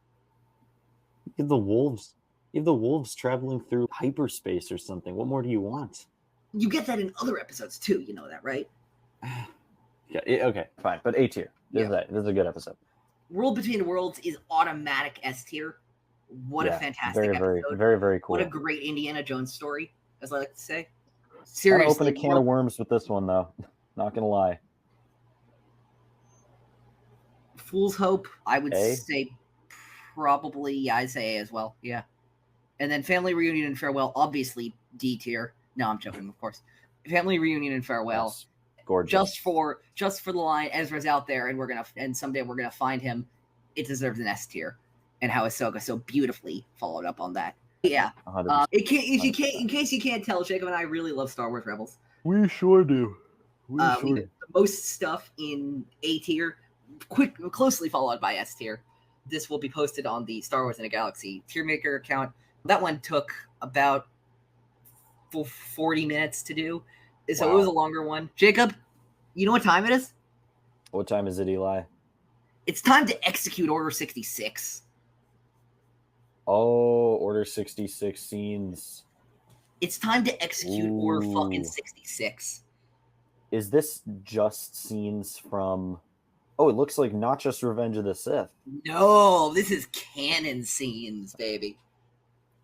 You have the wolves traveling through hyperspace or something. What more do you want? You get that in other episodes too. You know that, right? Yeah. Okay. Fine. But A tier. This is a good episode. World Between Worlds is automatic S tier. What a fantastic episode. Very, very, very cool. What a great Indiana Jones story, as I like to say. Seriously. Open a can of worms with this one, though. Not going to lie. Fool's Hope, I would say probably, I'd say A as well. Yeah. And then Family Reunion and Farewell, obviously D tier. No, I'm joking, of course. Family Reunion and Farewell. Yes. Gorgeous. Just for the line, Ezra's out there and someday we're gonna find him. It deserves an S tier. And how Ahsoka so beautifully followed up on that. Yeah. In case you can't tell, Jacob and I really love Star Wars Rebels. We sure do. The most stuff in A tier, closely followed by S tier. This will be posted on the Star Wars in a Galaxy tier maker account. That one took about 40 minutes to do. So It was a longer one. Jacob, you know what time it is? What time is it, Eli? It's time to execute Order 66. Oh, Order 66 scenes. It's time to execute Order fucking 66. Is this just scenes from... Oh, it looks like not just Revenge of the Sith. No, this is canon scenes, baby.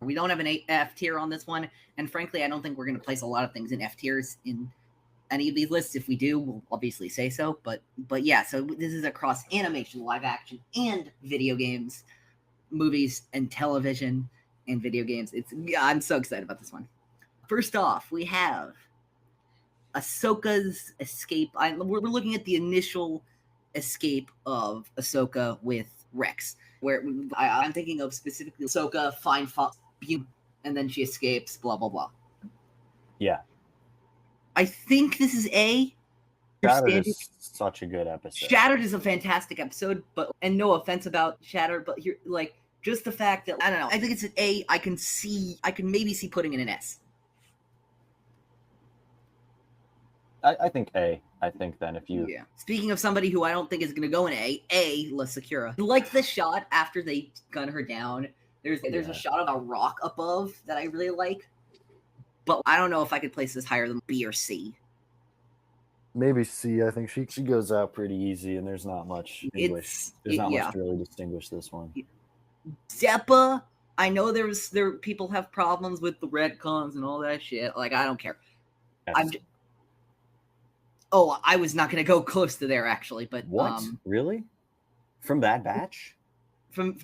We don't have an F tier on this one, and frankly, I don't think we're going to place a lot of things in F tiers in any of these lists. If we do, we'll obviously say so. But yeah, so this is across animation, live action, and video games, movies, and television, and video games. I'm so excited about this one. First off, we have Ahsoka's escape. We're looking at the initial escape of Ahsoka with Rex, where I'm thinking of specifically Ahsoka find Fox, and then she escapes, blah, blah, blah. Yeah. I think this is A. Shattered is such a good episode. Shattered is a fantastic episode, and no offense about Shattered, but here, like, just the fact that, I don't know, I think it's an A. I can maybe see putting in an S. I think A. I think then if you... Yeah. Speaking of somebody who I don't think is going to go in A, La Secura. Like the shot after they gun her down, there's a shot of a rock above that I really like, but I don't know if I could place this higher than B or C. Maybe C. I think she goes out pretty easy, and there's not much English. There's not much to really distinguish this one. Deppa, I know people have problems with the retcons and all that shit. Like, I don't care. Yes. I was not going to go close to there, actually. But what? Really? From Bad Batch?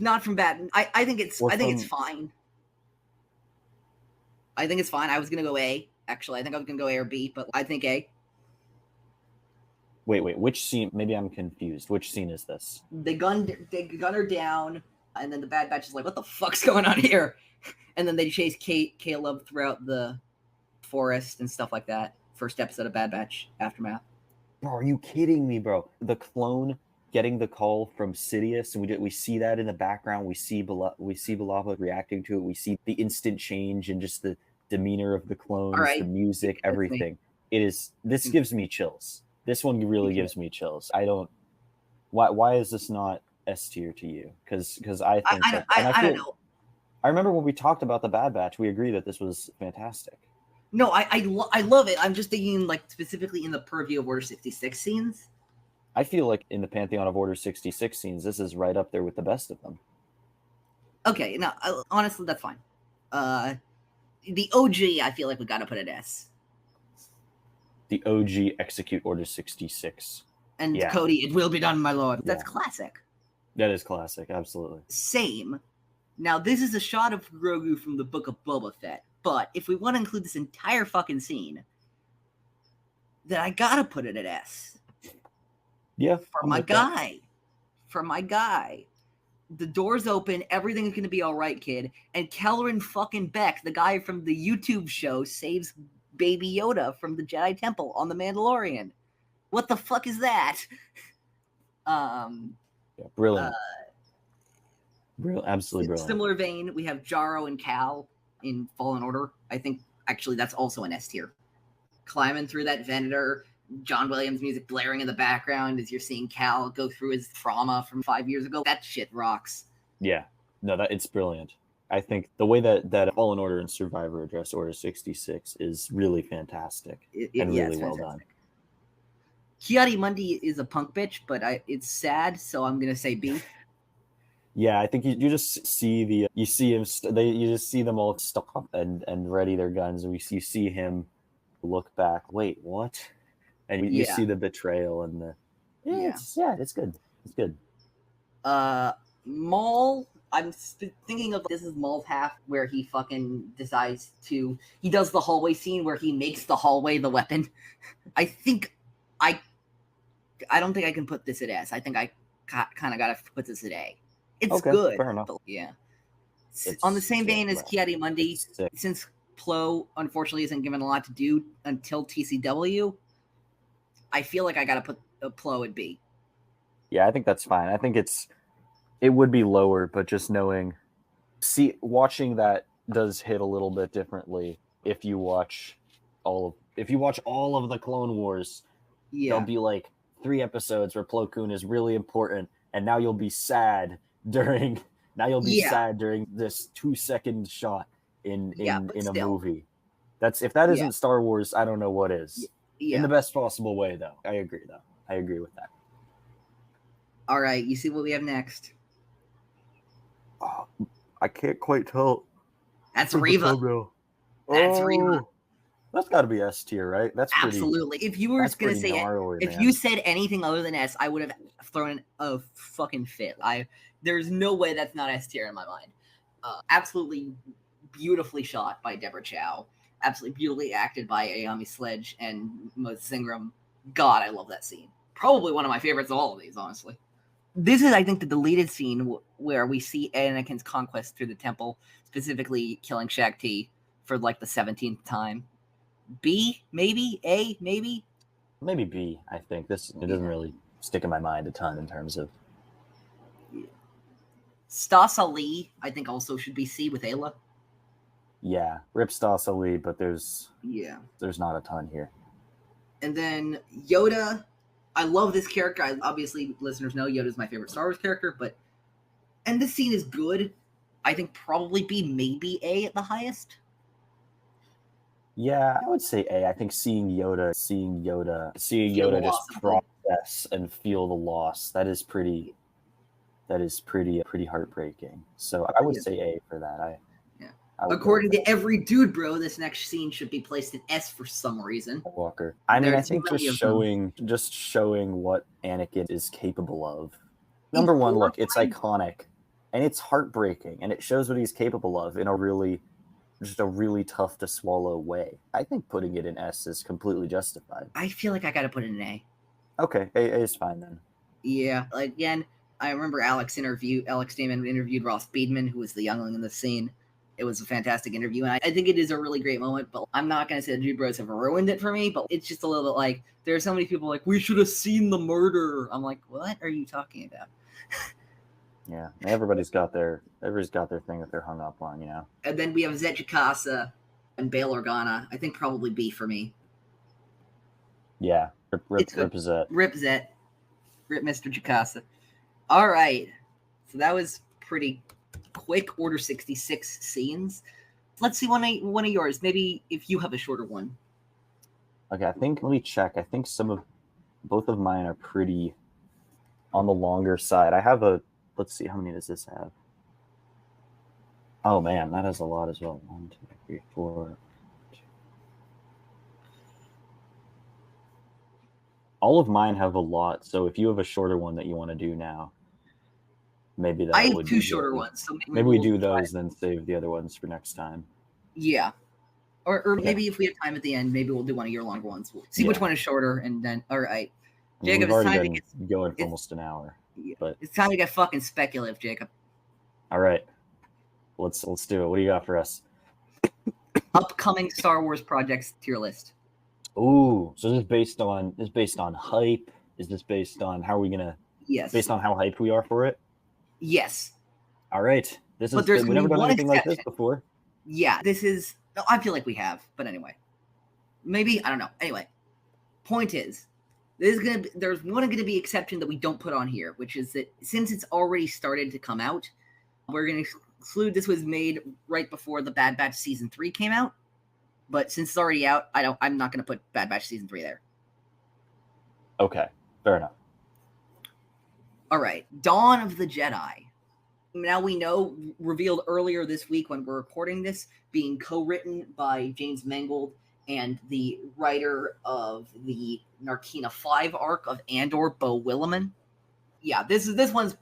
Not from Bad. I think it's fine. I think it's fine. I was going to go A. Actually, I think I was going to go A or B, but I think A. Wait. Which scene? Maybe I'm confused. Which scene is this? They gun her down, and then the Bad Batch is like, "What the fuck's going on here?" And then they chase Caleb throughout the forest and stuff like that. First episode of Bad Batch Aftermath. Bro, are you kidding me, bro? The clone getting the call from Sidious, and we see that in the background. We see Balaba reacting to it. We see the instant change and just the demeanor of the clones, the music, everything. This gives me chills. This one really gives me chills. I don't. Why is this not S tier to you? Because I think I don't know. I remember when we talked about the Bad Batch, we agreed that this was fantastic. No, I love it. I'm just thinking, like, specifically in the purview of Order 66 scenes. I feel like in the pantheon of Order 66 scenes, this is right up there with the best of them. Okay, no, honestly, that's fine. The OG, I feel like we got to put at S. The OG execute Order 66. And Cody, it will be done, my lord. That's classic. That is classic, absolutely. Same. Now, this is a shot of Grogu from the Book of Boba Fett. But if we want to include this entire fucking scene, then I gotta put it at S. Yeah. For my guy. The door's open. Everything's gonna be all right, kid. And Kelleran fucking Beck, the guy from the YouTube show, saves Baby Yoda from the Jedi Temple on The Mandalorian. What the fuck is that? Brilliant. Absolutely brilliant. Similar vein, we have Jaro and Cal in Fallen Order. I think actually that's also an S tier. Climbing through that Venator, John Williams music blaring in the background as you're seeing Cal go through his trauma from 5 years ago. That shit rocks. Yeah, no, it's brilliant. I think the way that Fallen Order and Survivor address Order 66 is really fantastic and really well done. Ki-Adi-Mundi is a punk bitch, but it's sad, so I'm gonna say B. Yeah, I think you just see you just see them all stop and ready their guns, and you see him look back. Wait, what? And you see the betrayal and the it's good. It's good. Maul. I'm thinking of this is Maul's half where he fucking decides he does the hallway scene where he makes the hallway the weapon. I think I don't think I can put this at S. I think I kind of got to put this at A. It's good. Fair enough. Yeah. On the same vein as Ki-Adi-Mundi, since Plo unfortunately isn't given a lot to do until TCW, I feel like I got to put Plo at B. Yeah, I think that's fine. I think it would be lower, but just watching that does hit a little bit differently if you watch all of the Clone Wars. Yeah. There'll be like 3 episodes where Plo Koon is really important, and now you'll be sad during this 2-second shot in a movie. If that isn't Star Wars, I don't know what is. Yeah. In the best possible way, though. I agree with that. All right, you see what we have next? Oh, I can't quite tell. That's Reva. That's Reva. That's got to be S tier, right? That's absolutely. If you were going to say if you said anything other than S, I would have thrown a fucking fit. There's no way that's not S tier in my mind. Absolutely beautifully shot by Deborah Chow. Absolutely beautifully acted by Ayami Sledge and Moses Ingram. God, I love that scene. Probably one of my favorites of all of these, honestly. This is, I think, the deleted scene where we see Anakin's conquest through the temple, specifically killing Shakti for like the 17th time. B, maybe. A, maybe. Maybe B, I think. It doesn't really stick in my mind a ton in terms of... Stas Ali, I think, also should be C with Ayla. Yeah, Rip Stas Ali, but there's not a ton here. And then Yoda, I love this character. Obviously, listeners know Yoda's my favorite Star Wars character, and this scene is good. I think probably B, maybe A at the highest. Yeah, I would say A. I think seeing Yoda just process and feel the loss, that is pretty heartbreaking. So I would say A for that. According to every dude bro, this next scene should be placed in S for some reason. Walker. I mean, I think just showing what Anakin is capable of. Number one, look, it's iconic, and it's heartbreaking, and it shows what he's capable of in a really tough to swallow way. I think putting it in S is completely justified. I feel like I gotta put it in A. Okay, A is fine then. Yeah, again, I remember Alex Damon interviewed Ross Speedman, who was the youngling in the scene. It was a fantastic interview, and I think it is a really great moment, but I'm not going to say the Dude Bros have ruined it for me, but it's just a little bit like, there are so many people like, we should have seen the murder. I'm like, what are you talking about? Yeah, everybody's got their thing that they're hung up on, you know? And then we have Zet Jacasa and Bail Organa. I think probably B for me. Yeah, Rip Zet. Rip Zet. Rip Mr. Jacasa. All right, so that was pretty quick Order 66 scenes. Let's see one of yours. Maybe if you have a shorter one. Okay, let me check. I think both of mine are pretty on the longer side. I have let's see, how many does this have? Oh man, that has a lot as well. 1, 2, 3, 4. All of mine have a lot, so if you have a shorter one that you want to do now, maybe that I have two shorter ones, so maybe we do those, then save the other ones for next time. Yeah. Or maybe if we have time at the end, maybe we'll do one of your longer ones. We'll see which one is shorter, and then, all right. Jacob, it's time to get going for almost an hour. But it's time to get fucking speculative, Jacob. All right. Let's do it. What do you got for us? Upcoming Star Wars projects tier list. Ooh, so this is based on hype? Is this based on how are we gonna? Yes. Based on how hyped we are for it? Yes. All right. We've never done anything like this before. Yeah, this is. No, I feel like we have, but anyway, maybe I don't know. Anyway, point is, there's going to be exception that we don't put on here, which is that since it's already started to come out, we're going to exclude. This was made right before the Bad Batch season 3 came out. But since it's already out, I'm not going to put Bad Batch Season 3 there. Okay, fair enough. All right, Dawn of the Jedi. Now we know, revealed earlier this week when we're recording this, being co-written by James Mangold and the writer of the Narkina 5 arc of Andor, Beau Willimon. Yeah, this one's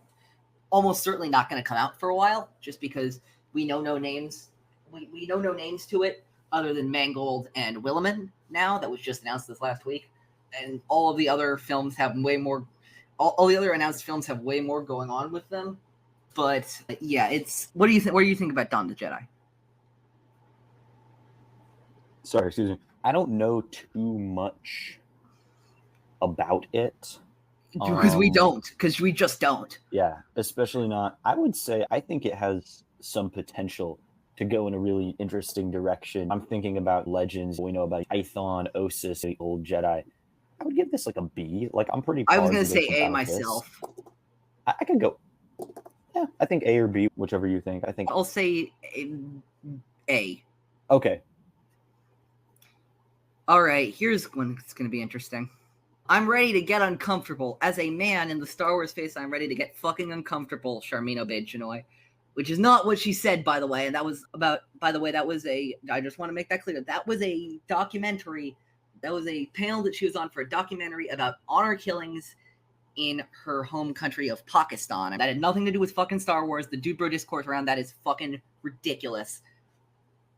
almost certainly not going to come out for a while, just because we know no names. We know no names to it, other than Mangold and Willimon now, that was just announced this last week. And all of the other films have way more, all the other announced films have way more going on with them. But yeah, what do you think about Dawn of the Jedi? Sorry, excuse me. I don't know too much about it. Because we just don't. Yeah, especially not. I would say, I think it has some potential to go in a really interesting direction. I'm thinking about Legends. We know about Ithon, Osis, the old Jedi. I would give this like a B. Like, I'm pretty. I was going to say A myself. I could go. Yeah, I think A or B, whichever you think. I think I'll say A. Okay. All right, here's when it's going to be interesting. I'm ready to get uncomfortable. As a man in the Star Wars space, I'm ready to get fucking uncomfortable, Sharmeen Obaid-Chinoy. Which is not what she said, by the way. And that was I just want to make that clear. That was a documentary. That was a panel that she was on for a documentary about honor killings in her home country of Pakistan. And that had nothing to do with fucking Star Wars. The Dude Bro discourse around that is fucking ridiculous.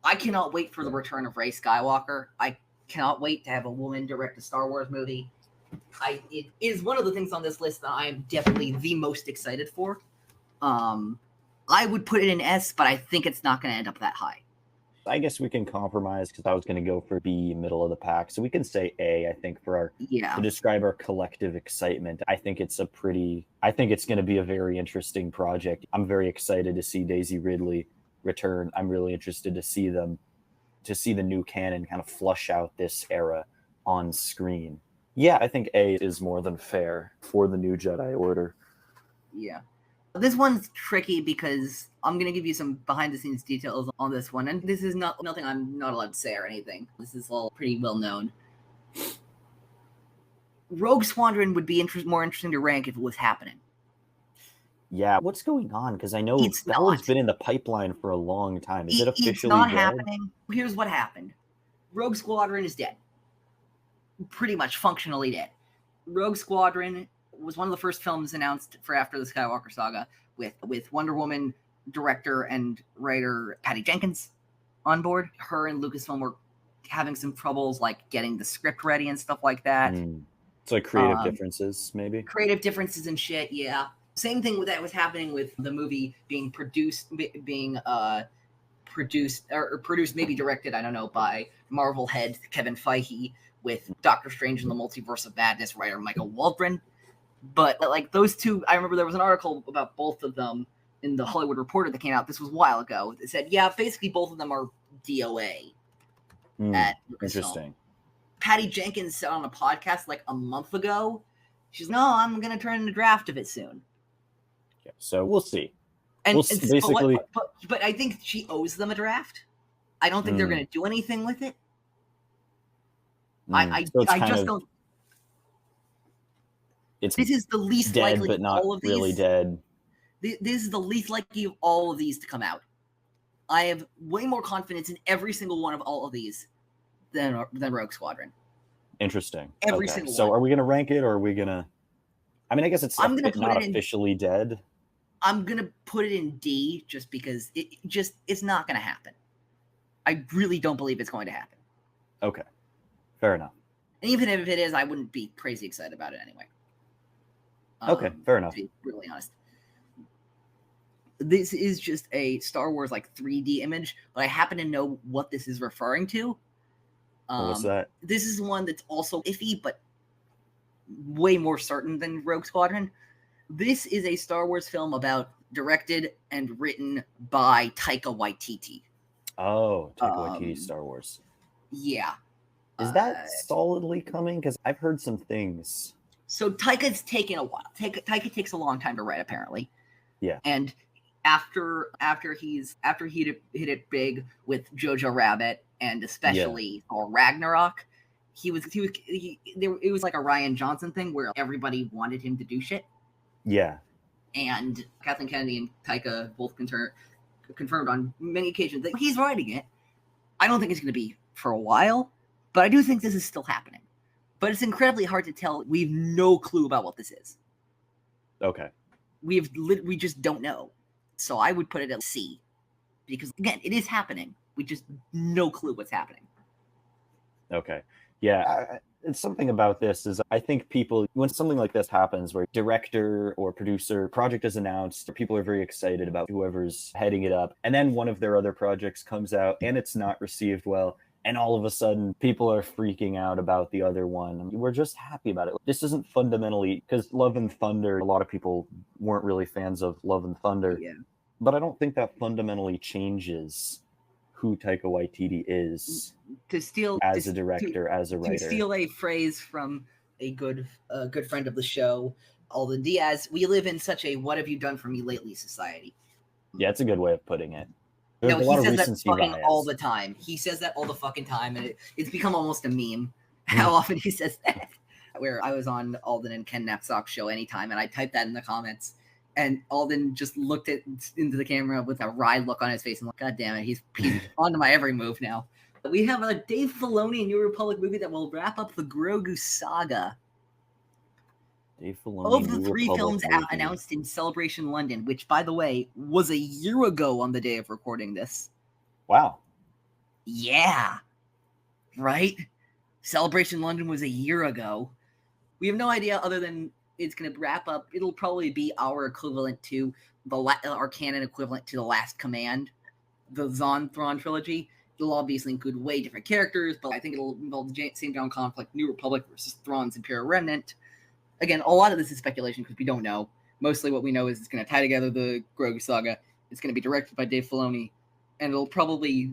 I cannot wait for the return of Rey Skywalker. I cannot wait to have a woman direct a Star Wars movie. It is one of the things on this list that I am definitely the most excited for. I would put it in S, but I think it's not going to end up that high. I guess we can compromise because I was going to go for B, middle of the pack. So we can say A, I think, to describe our collective excitement. I think it's going to be a very interesting project. I'm very excited to see Daisy Ridley return. I'm really interested to see the new canon kind of flush out this era on screen. Yeah, I think A is more than fair for the new Jedi Order. Yeah. This one's tricky because I'm going to give you some behind-the-scenes details on this one, and this is nothing I'm not allowed to say or anything. This is all pretty well known. Rogue Squadron would be more interesting to rank if it was happening. Yeah, what's going on? Because I know one's been in the pipeline for a long time. Is it officially It's not dead? happening. Here's what happened. Rogue Squadron is dead. Pretty much functionally dead. Rogue Squadron was one of the first films announced for after the Skywalker saga with Wonder Woman director and writer Patty Jenkins on board. Her and Lucasfilm were having some troubles like getting the script ready and stuff like that. It's like creative differences, maybe? Creative differences and shit, yeah. Same thing that was happening with the movie being produced, maybe directed, I don't know, by Marvel head Kevin Feige with Doctor Strange in the Multiverse of Madness writer Michael Waldron. But like those two, I remember there was an article about both of them in the Hollywood Reporter that came out. This was a while ago. It said, yeah, basically both of them are DOA at Lucasfilm. Interesting. Patty Jenkins said on a podcast like a month ago, she's no, I'm going to turn in a draft of it soon. Yeah, so we'll see. Basically, but I think she owes them a draft. I don't think they're going to do anything with it. I just don't. This is the least dead, likely but not all of these. Really dead. This is the least likely of all of these to come out. I have way more confidence in every single one of all of these than Rogue Squadron. Interesting. Every single one. So are we going to rank it, or are we going to... I mean, I guess it's not officially dead. I'm going to put it in D just because it's not going to happen. I really don't believe it's going to happen. Okay. Fair enough. And even if it is, I wouldn't be crazy excited about it anyway. Okay, fair enough. To be really honest. This is just a Star Wars like 3D image, but I happen to know what this is referring to. What's that? This is one that's also iffy, but way more certain than Rogue Squadron. This is a Star Wars film directed and written by Taika Waititi. Oh, Taika Waititi Star Wars. Yeah. Is that solidly coming? Because I've heard some things. So Taika's taken a while. Taika takes a long time to write, apparently. Yeah. And after he hit it big with Jojo Rabbit and especially Thor Ragnarok, it was like a Rian Johnson thing where everybody wanted him to do shit. Yeah. And Kathleen Kennedy and Taika both confirmed on many occasions that he's writing it. I don't think it's going to be for a while, but I do think this is still happening. But it's incredibly hard to tell. We have no clue about what this is. Okay. We just don't know. So I would put it at C. Because, again, it is happening. We just no clue what's happening. Okay. Yeah. It's something about this is I think people, when something like this happens where director or producer project is announced, people are very excited about whoever's heading it up. And then one of their other projects comes out and it's not received well. And all of a sudden, people are freaking out about the other one. We're just happy about it. This isn't fundamentally, because Love and Thunder, a lot of people weren't really fans of Love and Thunder. Yeah. But I don't think that fundamentally changes who Taika Waititi is as a director, as a writer. To steal a phrase from a good friend of the show, Alden Diaz, we live in such a what have you done for me lately society. Yeah, it's a good way of putting it. He says that fucking all the time. He says that all the fucking time, and it's become almost a meme how often he says that. Where I was on Alden and Ken Napzok's show anytime, and I typed that in the comments, and Alden just looked into the camera with a wry look on his face, and like, God damn it, he's onto my every move now. We have a Dave Filoni New Republic movie that will wrap up the Grogu saga. Of the three films announced in Celebration London, which, by the way, was a year ago on the day of recording this. Wow. Yeah. Right? Celebration London was a year ago. We have no idea other than it's going to wrap up. It'll probably be our equivalent to our canon equivalent to The Last Command, the Zon Thrawn trilogy. It'll obviously include way different characters, but I think it'll involve the same general conflict, New Republic versus Thrawn's Imperial Remnant. Again, a lot of this is speculation because we don't know. Mostly what we know is it's going to tie together the Grogu saga. It's going to be directed by Dave Filoni, and it'll probably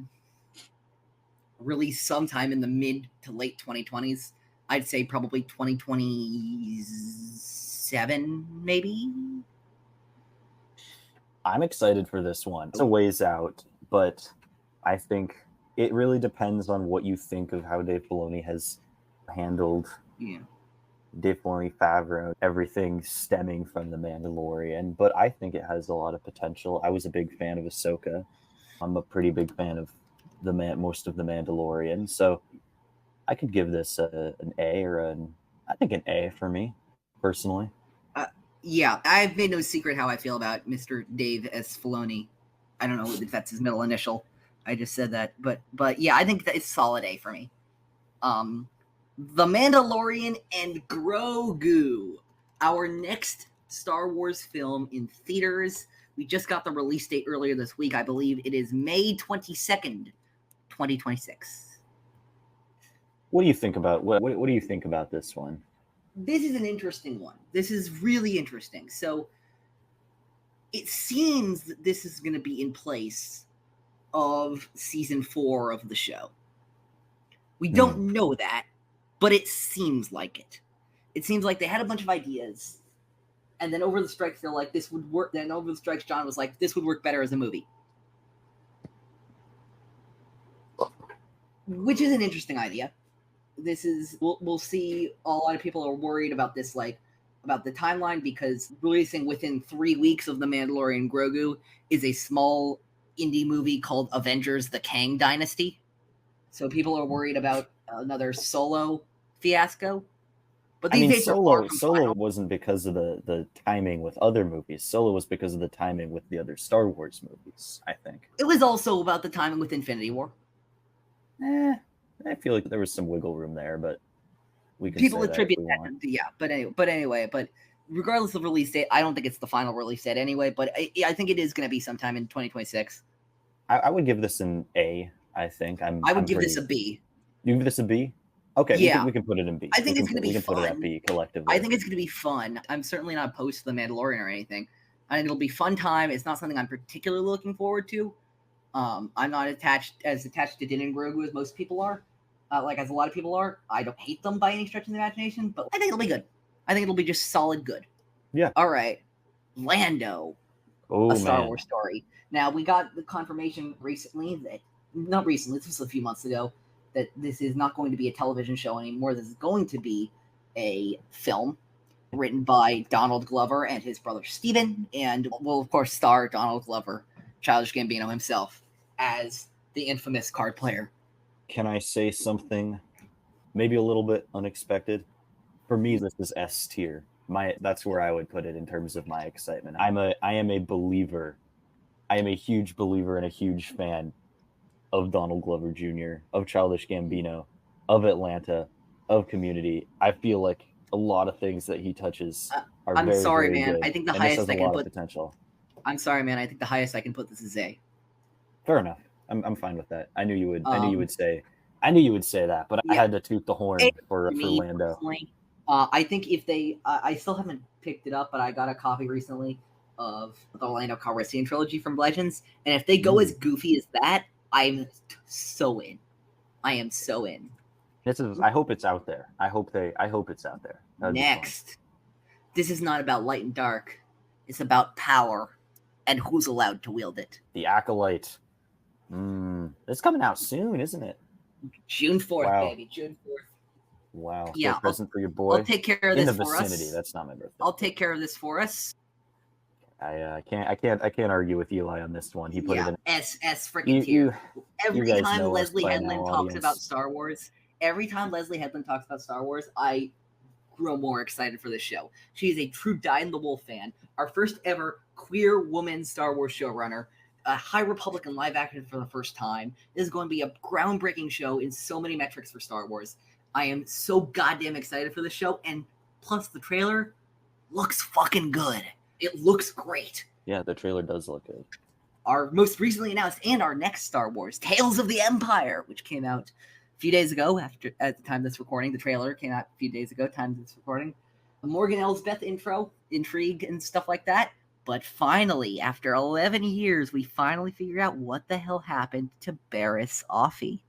release sometime in the mid to late 2020s. I'd say probably 2027, maybe. I'm excited for this one. It's a ways out, but I think it really depends on what you think of how Dave Filoni has handled Dave Filoni, Favreau, everything stemming from The Mandalorian. But I think it has a lot of potential. I was a big fan of Ahsoka. I'm a pretty big fan of most of The Mandalorian. So I could give this an A or I think an A for me, personally. Yeah, I've made no secret how I feel about Mr. Dave S. Filoni. I don't know if that's his middle initial. I just said that. But yeah, I think that it's solid A for me. The Mandalorian and Grogu, our next Star Wars film in theaters. We just got the release date earlier this week. I believe it is May 22nd, 2026. What do you think about what do you think about this one? This is an interesting one. This is really interesting. So it seems that this is going to be in place of season 4 of the show. We don't know that, but it seems like it. It seems like they had a bunch of ideas, and then over the strikes, they're like, this would work. Then over the strikes, John was like, this would work better as a movie. Which is an interesting idea. This is, we'll see. A lot of people are worried about this, like, about the timeline, because releasing within 3 weeks of The Mandalorian Grogu is a small indie movie called Avengers: The Kang Dynasty. So people are worried about another Solo fiasco. But these days Solo wasn't because of the timing with other movies. Solo was because of the timing with the other Star Wars movies, I think. It was also about the timing with Infinity War. I feel like there was some wiggle room there, but we can people say attribute that. Yeah, but anyway, regardless of release date, I don't think it's the final release date anyway. But I think it is going to be sometime in 2026. I would give this an A. I think I would give this a B. You give this a B? Okay, yeah, we can put it in B. I think it's going to be fun. We can put it at B collectively. I think it's going to be fun. I'm certainly not opposed to The Mandalorian or anything. I think it'll be fun time. It's not something I'm particularly looking forward to. I'm not attached to Din and Grogu as most people are. As a lot of people are. I don't hate them by any stretch of the imagination, but I think it'll be good. I think it'll be just solid good. Yeah. All right. Lando. A Star Wars story. Now, we got the confirmation recently this was a few months ago, that this is not going to be a television show anymore. This is going to be a film written by Donald Glover and his brother Steven, and will, of course, star Donald Glover, Childish Gambino himself, as the infamous card player. Can I say something maybe a little bit unexpected? For me, this is S tier. That's where I would put it in terms of my excitement. I am a believer. I am a huge believer and a huge fan of Donald Glover Jr., of Childish Gambino, of Atlanta, of Community. I feel like a lot of things that he touches are I'm very, sorry, very man. good. I think the and highest this has I a can lot put of potential. I'm sorry, man. I think the highest I can put this is A. Fair enough. I'm fine with that. I knew you would. I knew you would say that, but I had to toot the horn for Lando. I think if they, I still haven't picked it up, but I got a copy recently of the Orlando Calrissian trilogy from Legends, and if they go as goofy as that, I'm so in. I am so in. I hope it's out there. I hope it's out there. Next, this is not about light and dark. It's about power and who's allowed to wield it. The Acolyte. It's coming out soon, isn't it? June 4th, baby. June 4th. Wow. Yeah. Present for your boy. I'll take care of this for us. In the vicinity. That's not my birthday. I'll take care of this for us. I can't argue with Eli on this one. He put it in S freaking tier. Every time Leslie Headland talks about Star Wars, I grow more excited for this show. She is a true dyed-in-the-wool fan. Our first ever queer woman Star Wars showrunner. A High Republican live action for the first time. This is going to be a groundbreaking show in so many metrics for Star Wars. I am so goddamn excited for this show, and plus the trailer looks fucking good. It looks great. Yeah, the trailer does look good. our most recently announced and our next Star Wars, Tales of the Empire, which came out a few days ago at the time of this recording. The trailer came out a few days ago, time of this recording. The Morgan Elsbeth intro, intrigue, and stuff like that. But finally, after 11 years, we finally figured out what the hell happened to Barriss Offee.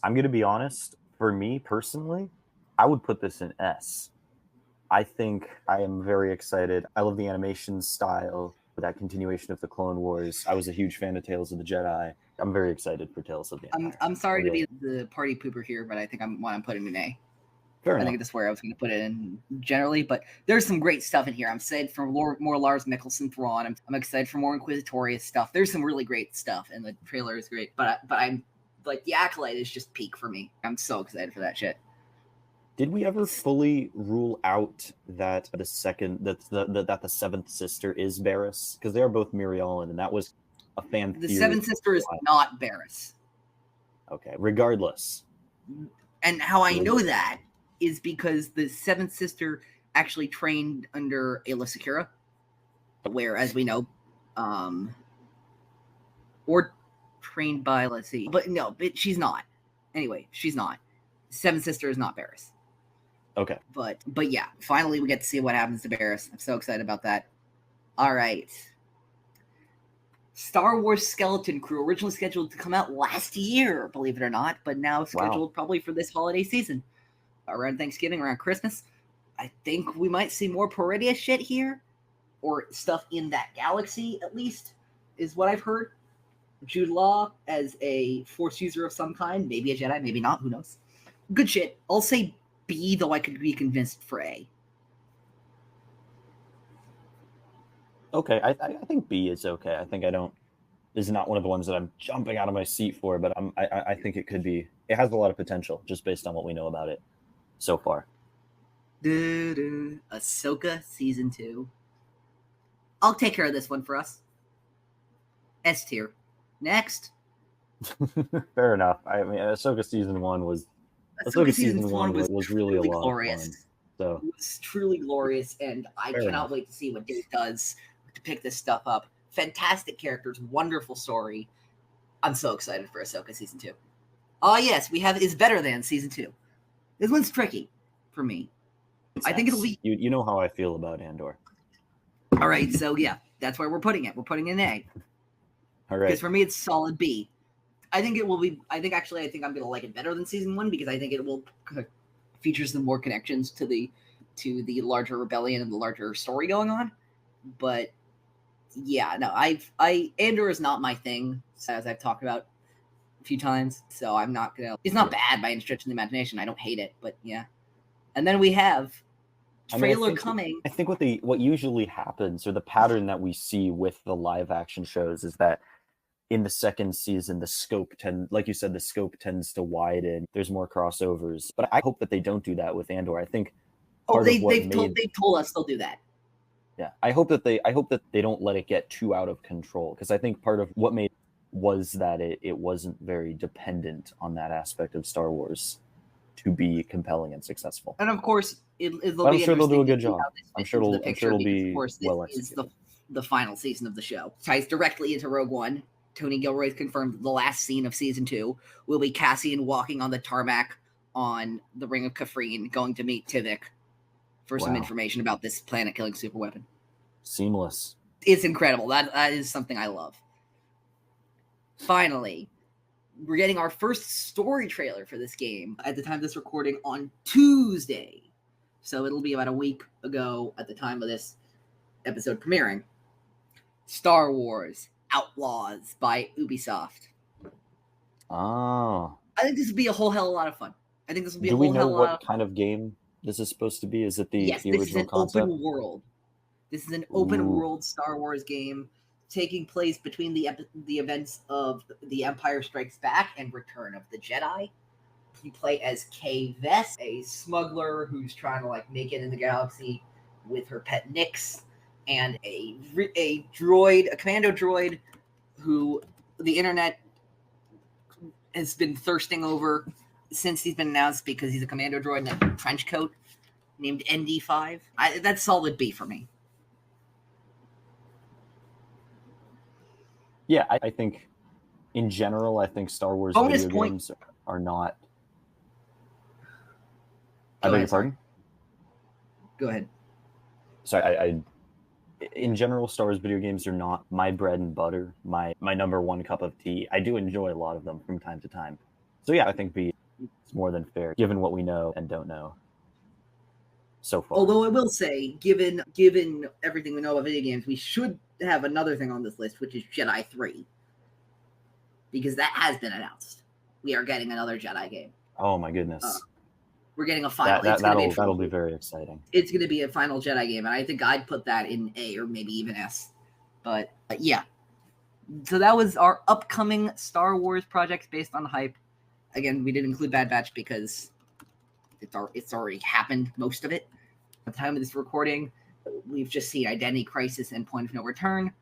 I'm going to be honest. For me personally, I would put this in S. I think I am very excited. I love the animation style, that continuation of the Clone Wars. I was a huge fan of Tales of the Jedi. I'm very excited for Tales of the Empire. I'm sorry to be the party pooper here, but I think I'm putting in A. Fair enough. I think that's where I was going to put it in generally, but there's some great stuff in here. I'm excited for more Lars Mikkelsen Thrawn. I'm excited for more Inquisitorius stuff. There's some really great stuff, and the trailer is great. But I'm like, the Acolyte is just peak for me. I'm so excited for that shit. Did we ever fully rule out that the seventh sister is Barriss? Because they are both Mirialan, and that was a fan theory. The seventh sister is not Barriss. Okay, regardless. And how I know that is because the seventh sister actually trained under Aayla Secura, where, as we know, or trained by, let's see, but no, she's not. Anyway, she's not. Seventh sister is not Barriss. Okay. But yeah, finally we get to see what happens to Barriss. I'm so excited about that. All right. Star Wars Skeleton Crew, originally scheduled to come out last year, believe it or not, but now scheduled probably for this holiday season. Around Thanksgiving, around Christmas. I think we might see more Peridea shit here, or stuff in that galaxy, at least, is what I've heard. Jude Law as a Force user of some kind, maybe a Jedi, maybe not, who knows. Good shit. I'll say B, though I could be convinced for A. Okay, I think B is okay. I think is not one of the ones that I'm jumping out of my seat for, but I think it could be. It has a lot of potential just based on what we know about it so far. Ahsoka Season 2. I'll take care of this one for us. S tier. Next. Fair enough. I mean, Ahsoka Season 1 was... Ahsoka Season 1 was really a lot glorious. Of fun. So. It was truly glorious, and I cannot wait to see what Dave does to pick this stuff up. Fantastic characters, wonderful story. I'm so excited for Ahsoka Season 2. Oh, yes, we have is better than Season 2. This one's tricky for me. I think it'll be... You know how I feel about Andor. All right, so yeah, that's where we're putting it. We're putting it in A. All right. Because for me, it's solid B. I think it will be... I think I'm going to like it better than Season 1 because I think it will feature some more connections to the larger rebellion and the larger story going on. But yeah, no, Andor is not my thing, as I've talked about a few times. So I'm not gonna. It's not bad by any stretch of the imagination. I don't hate it, but yeah. And then we have trailer coming. I think what usually happens, or the pattern that we see with the live action shows, is that in the second season, the scope tends to widen. There's more crossovers, but I hope that they don't do that with Andor. I think. They've told us they'll do that. Yeah, I hope that they don't let it get too out of control, because I think part of what made was that it wasn't very dependent on that aspect of Star Wars to be compelling and successful. And of course, I'm sure they'll do a good job. I'm sure it'll be well executed. Is the final season of the show. Ties directly into Rogue One. Tony Gilroy's confirmed the last scene of Season 2 will be Cassian walking on the tarmac on the Ring of Kafrene, going to meet Tivik for some information about this planet-killing superweapon. Seamless. It's incredible. That is something I love. Finally, we're getting our first story trailer for this game at the time of this recording on Tuesday. So it'll be about a week ago at the time of this episode premiering. Star Wars Outlaws by Ubisoft. Oh. I think this would be a whole hell of a lot of fun. I think this will be Do we know what kind of game this is supposed to be? Is it the original concept? Open world. This is an open world Star Wars game taking place between the events of The Empire Strikes Back and Return of the Jedi. You play as Kay Vess, a smuggler who's trying to make it in the galaxy with her pet Nyx, and a commando droid who the internet has been thirsting over since he's been announced because he's a commando droid in a trench coat named ND5. That's solid B for me. Yeah, I think in general, I think Star Wars video games are not. I beg your pardon? Go ahead. Sorry, in general, Star Wars video games are not my bread and butter, my number one cup of tea. I do enjoy a lot of them from time to time. So yeah, I think B is more than fair, given what we know and don't know so far. Although I will say, given everything we know about video games, we should have another thing on this list, which is Jedi 3. Because that has been announced. We are getting another Jedi game. Oh my goodness. We're getting a final. That'll be very exciting. It's going to be a final Jedi game, and I think I'd put that in A or maybe even S. But yeah. So that was our upcoming Star Wars projects based on hype. Again, we didn't include Bad Batch because it's already happened, most of it. At the time of this recording, we've just seen Identity Crisis and Point of No Return.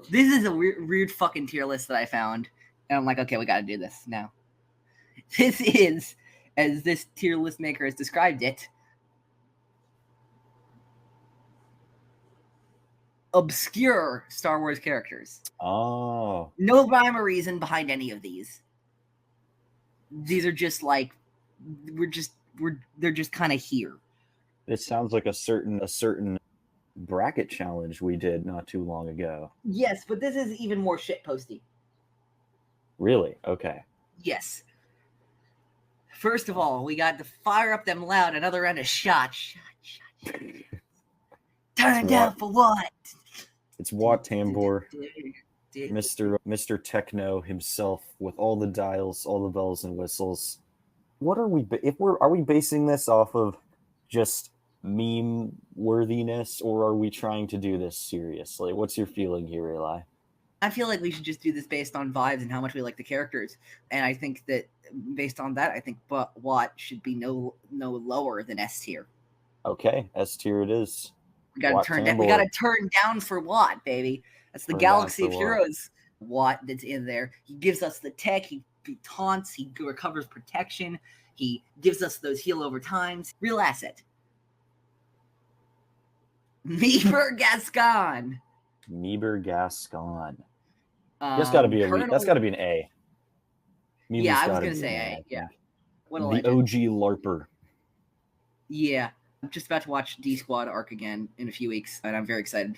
This is a weird fucking tier list that I found. And I'm like, okay, we got to do this now. This is, as this tier list maker has described it, obscure Star Wars characters. Oh. No rhyme or reason behind any of these. These are just like, they're just kind of here. It sounds like a certain bracket challenge we did not too long ago. Yes, but this is even more shitposty. Really? Okay. Yes. First of all, we got to fire up them loud, another round of shots. Shot. Turn down for what? It's Wat Tambor, Mr. Techno himself, with all the dials, all the bells and whistles. What are we? Are we basing this off of just meme worthiness, or are we trying to do this seriously? What's your feeling here, Eli? I feel like we should just do this based on vibes and how much we like the characters. And I think that based on that, I think Wat should be no lower than S tier. Okay, S tier it is. We gotta turn down for Wat, baby. That's the Galaxy of Heroes Wat that's in there. He gives us the tech, he taunts, he recovers protection, he gives us those heal over times. Real asset. Meeber Gascon. That's got to be that's got to be an A. Yeah, I was gonna say A. Yeah, what the OG LARPer. Yeah, I'm just about to watch D Squad Arc again in a few weeks, and I'm very excited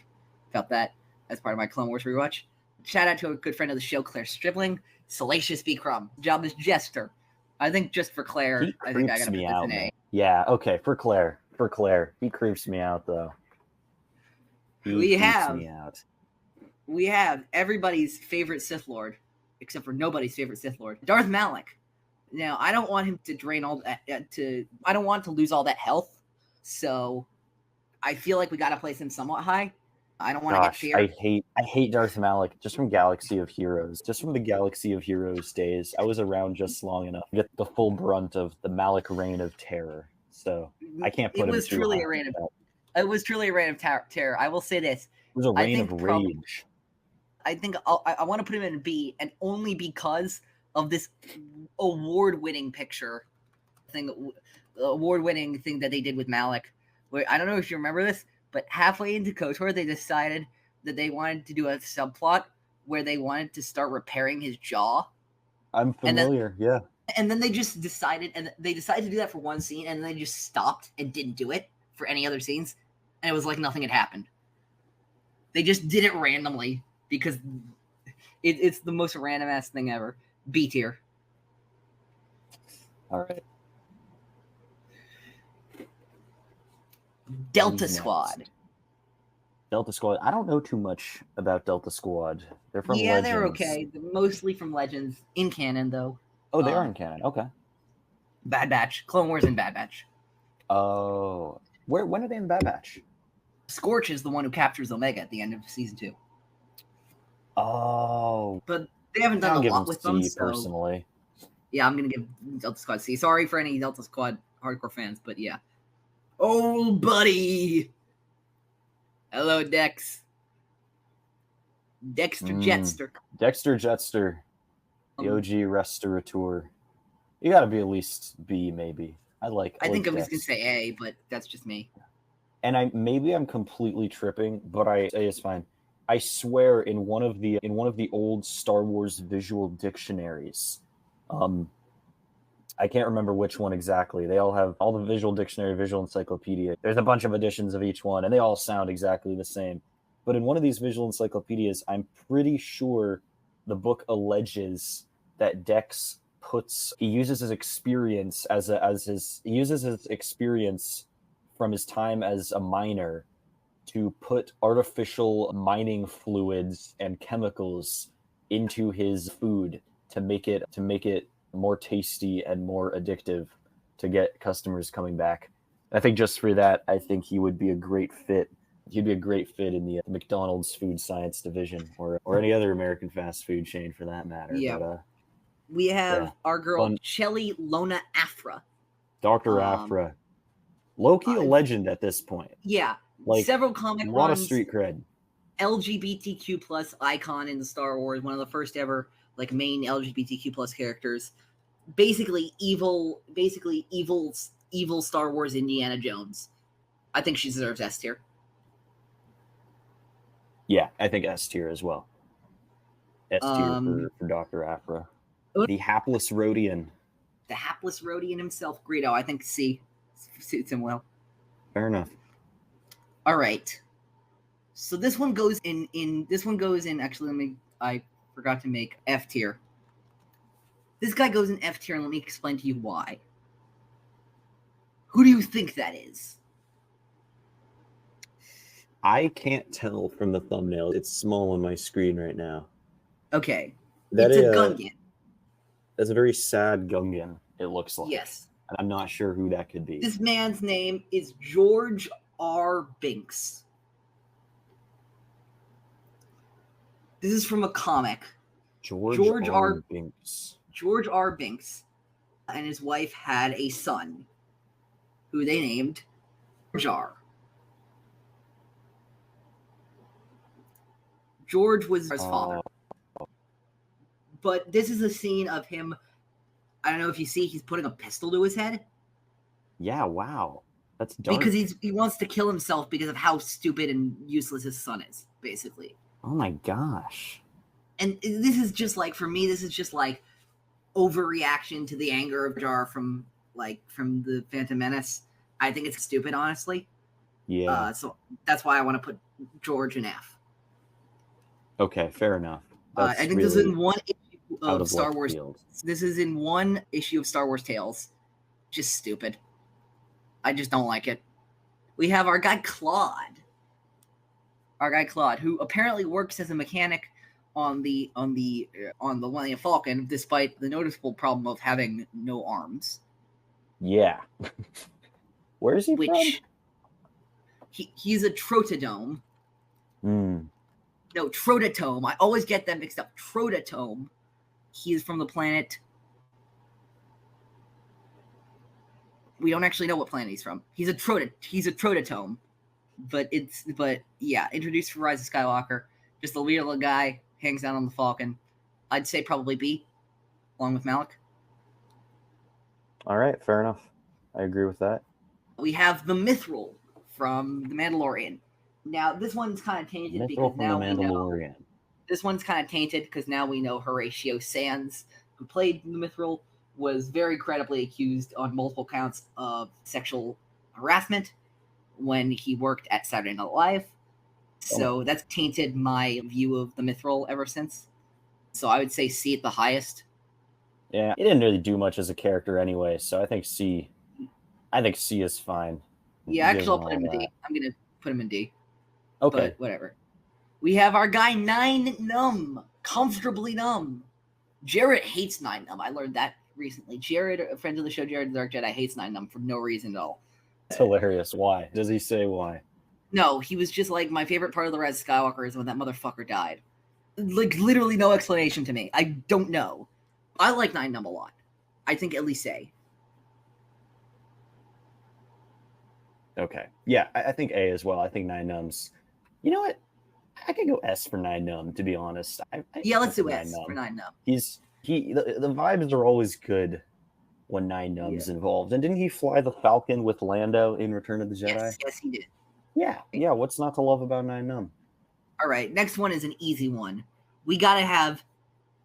about that as part of my Clone Wars rewatch. Shout out to a good friend of the show, Claire Stribling, Salacious B. Crumb, job as Jester. I think just for Claire, I think I gotta put this in A. Yeah, okay, for Claire, he creeps me out though. We have everybody's favorite Sith Lord, except for nobody's favorite Sith Lord, Darth Malak. Now, I don't want him to drain all that. I don't want to lose all that health, so I feel like we got to place him somewhat high. I don't want to get feared. I hate Darth Malak just from Galaxy of Heroes, just from the Galaxy of Heroes days. I was around just long enough to get the full brunt of the Malak reign of terror. So I can't put him too high. It was truly a reign of terror. I will say this. It was a reign of rage. I think I want to put him in B, and only because of this award-winning thing that they did with Malak. Where, I don't know if you remember this, but halfway into KOTOR, they decided that they wanted to do a subplot where they wanted to start repairing his jaw. I'm familiar, yeah. And then they just decided, to do that for one scene, and then they just stopped and didn't do it for any other scenes, and it was like nothing had happened. They just did it randomly because it's the most random ass thing ever. B tier. All right. Delta Squad. Delta Squad. I don't know too much about Delta Squad. They're from Legends. They're okay. They're mostly from Legends. In canon, though. Oh, they are in canon. Okay. Bad Batch. Clone Wars and Bad Batch. Oh. When are they in Bad Batch? Scorch is the one who captures Omega at the end of season 2. Oh. But they haven't done a lot with them, personally. Yeah, I'm going to give Delta Squad C. Sorry for any Delta Squad hardcore fans, but yeah. Oh, buddy. Hello, Dex. Dexter Jetster. Dexter Jetster. The OG restaurateur. You got to be at least B, maybe. I think I'm just going to say A, but that's just me. And maybe I'm completely tripping, but A is fine. I swear in one of the old Star Wars visual dictionaries, I can't remember which one exactly. They all have all the visual dictionary, visual encyclopedia. There's a bunch of editions of each one, and they all sound exactly the same. But in one of these visual encyclopedias, I'm pretty sure the book alleges that Dex uses his experience from his time as a miner to put artificial mining fluids and chemicals into his food to make it more tasty and more addictive to get customers coming back. I think just for that, I think he would be a great fit. He'd be a great fit in the McDonald's food science division or any other American fast food chain for that matter. Yeah. But, we have our girl, Shelly Lona Afra. Dr. Afra. Low-key a legend at this point. Yeah. Like, several comic runs. A lot of street cred. LGBTQ plus icon in Star Wars, one of the first ever like main LGBTQ plus characters. Basically evil Star Wars Indiana Jones. I think she deserves S tier. Yeah, I think S tier as well. S tier for Dr. Afra. The hapless Rhodian. The hapless Rhodian himself, Greedo. I think C suits him well. Fair enough. All right. So this one goes in. Actually, I forgot to make F tier. This guy goes in F tier, and let me explain to you why. Who do you think that is? I can't tell from the thumbnail. It's small on my screen right now. Okay. It's a Gungan. That's a very sad Gungan, it looks like. Yes. And I'm not sure who that could be. This man's name is George R. Binks. This is from a comic. George R. Binks. George R. Binks and his wife had a son who they named Jar. George was his father. But this is a scene of him. I don't know if you see, he's putting a pistol to his head. Yeah, wow. That's dark. Because he wants to kill himself because of how stupid and useless his son is, basically. Oh my gosh. And this is just like, for me, this is just like overreaction to the anger of Jar from the Phantom Menace. I think it's stupid, honestly. Yeah. So that's why I want to put George in F. Okay, fair enough. I think this is in one issue of Star Wars. This is in one issue of Star Wars Tales. Just stupid. I just don't like it. We have our guy Claude. Who apparently works as a mechanic on the Millennium Falcon, despite the noticeable problem of having no arms. Yeah. Where is he from? He's a Trotodome. Hmm. No, Trototome. I always get them mixed up. Trototome. He is from the planet. We don't actually know what planet he's from. He's a Trototome. But yeah, introduced for Rise of Skywalker. Just a weird little guy, hangs out on the Falcon. I'd say probably B, along with Malik. All right, fair enough. I agree with that. We have the Mithril from The Mandalorian. Now, this one's kind of tainted because now we know. This one's kind of tainted because now we know Horatio Sands, who played the Mithril, was very credibly accused on multiple counts of sexual harassment when he worked at Saturday Night Live. So that's tainted my view of the Mithril ever since. So I would say C at the highest. Yeah, he didn't really do much as a character anyway, so I think C is fine. Yeah, actually I'll put him in D. I'm going to put him in D. Okay. But whatever. We have our guy 9 Numb. Comfortably Numb. Jared hates 9 Numb. I learned that recently. Jared, a friend of the show, Jared the Dark Jedi, hates 9 Numb for no reason at all. It's hilarious. Why? Does he say why? No, he was just like, my favorite part of the Rise of Skywalker is when that motherfucker died. Like, literally no explanation to me. I don't know. I like 9 Numb a lot. I think at least A. Okay. Yeah, I think A as well. I think 9 Numb's... You know what? I could go S for 9 Numb, to be honest. Yeah, let's do S for 9 Numb. The vibes are always good when 9 Numb's involved. And didn't he fly the Falcon with Lando in Return of the Jedi? Yes, he did. Yeah. What's not to love about 9 Numb? All right, next one is an easy one. We gotta have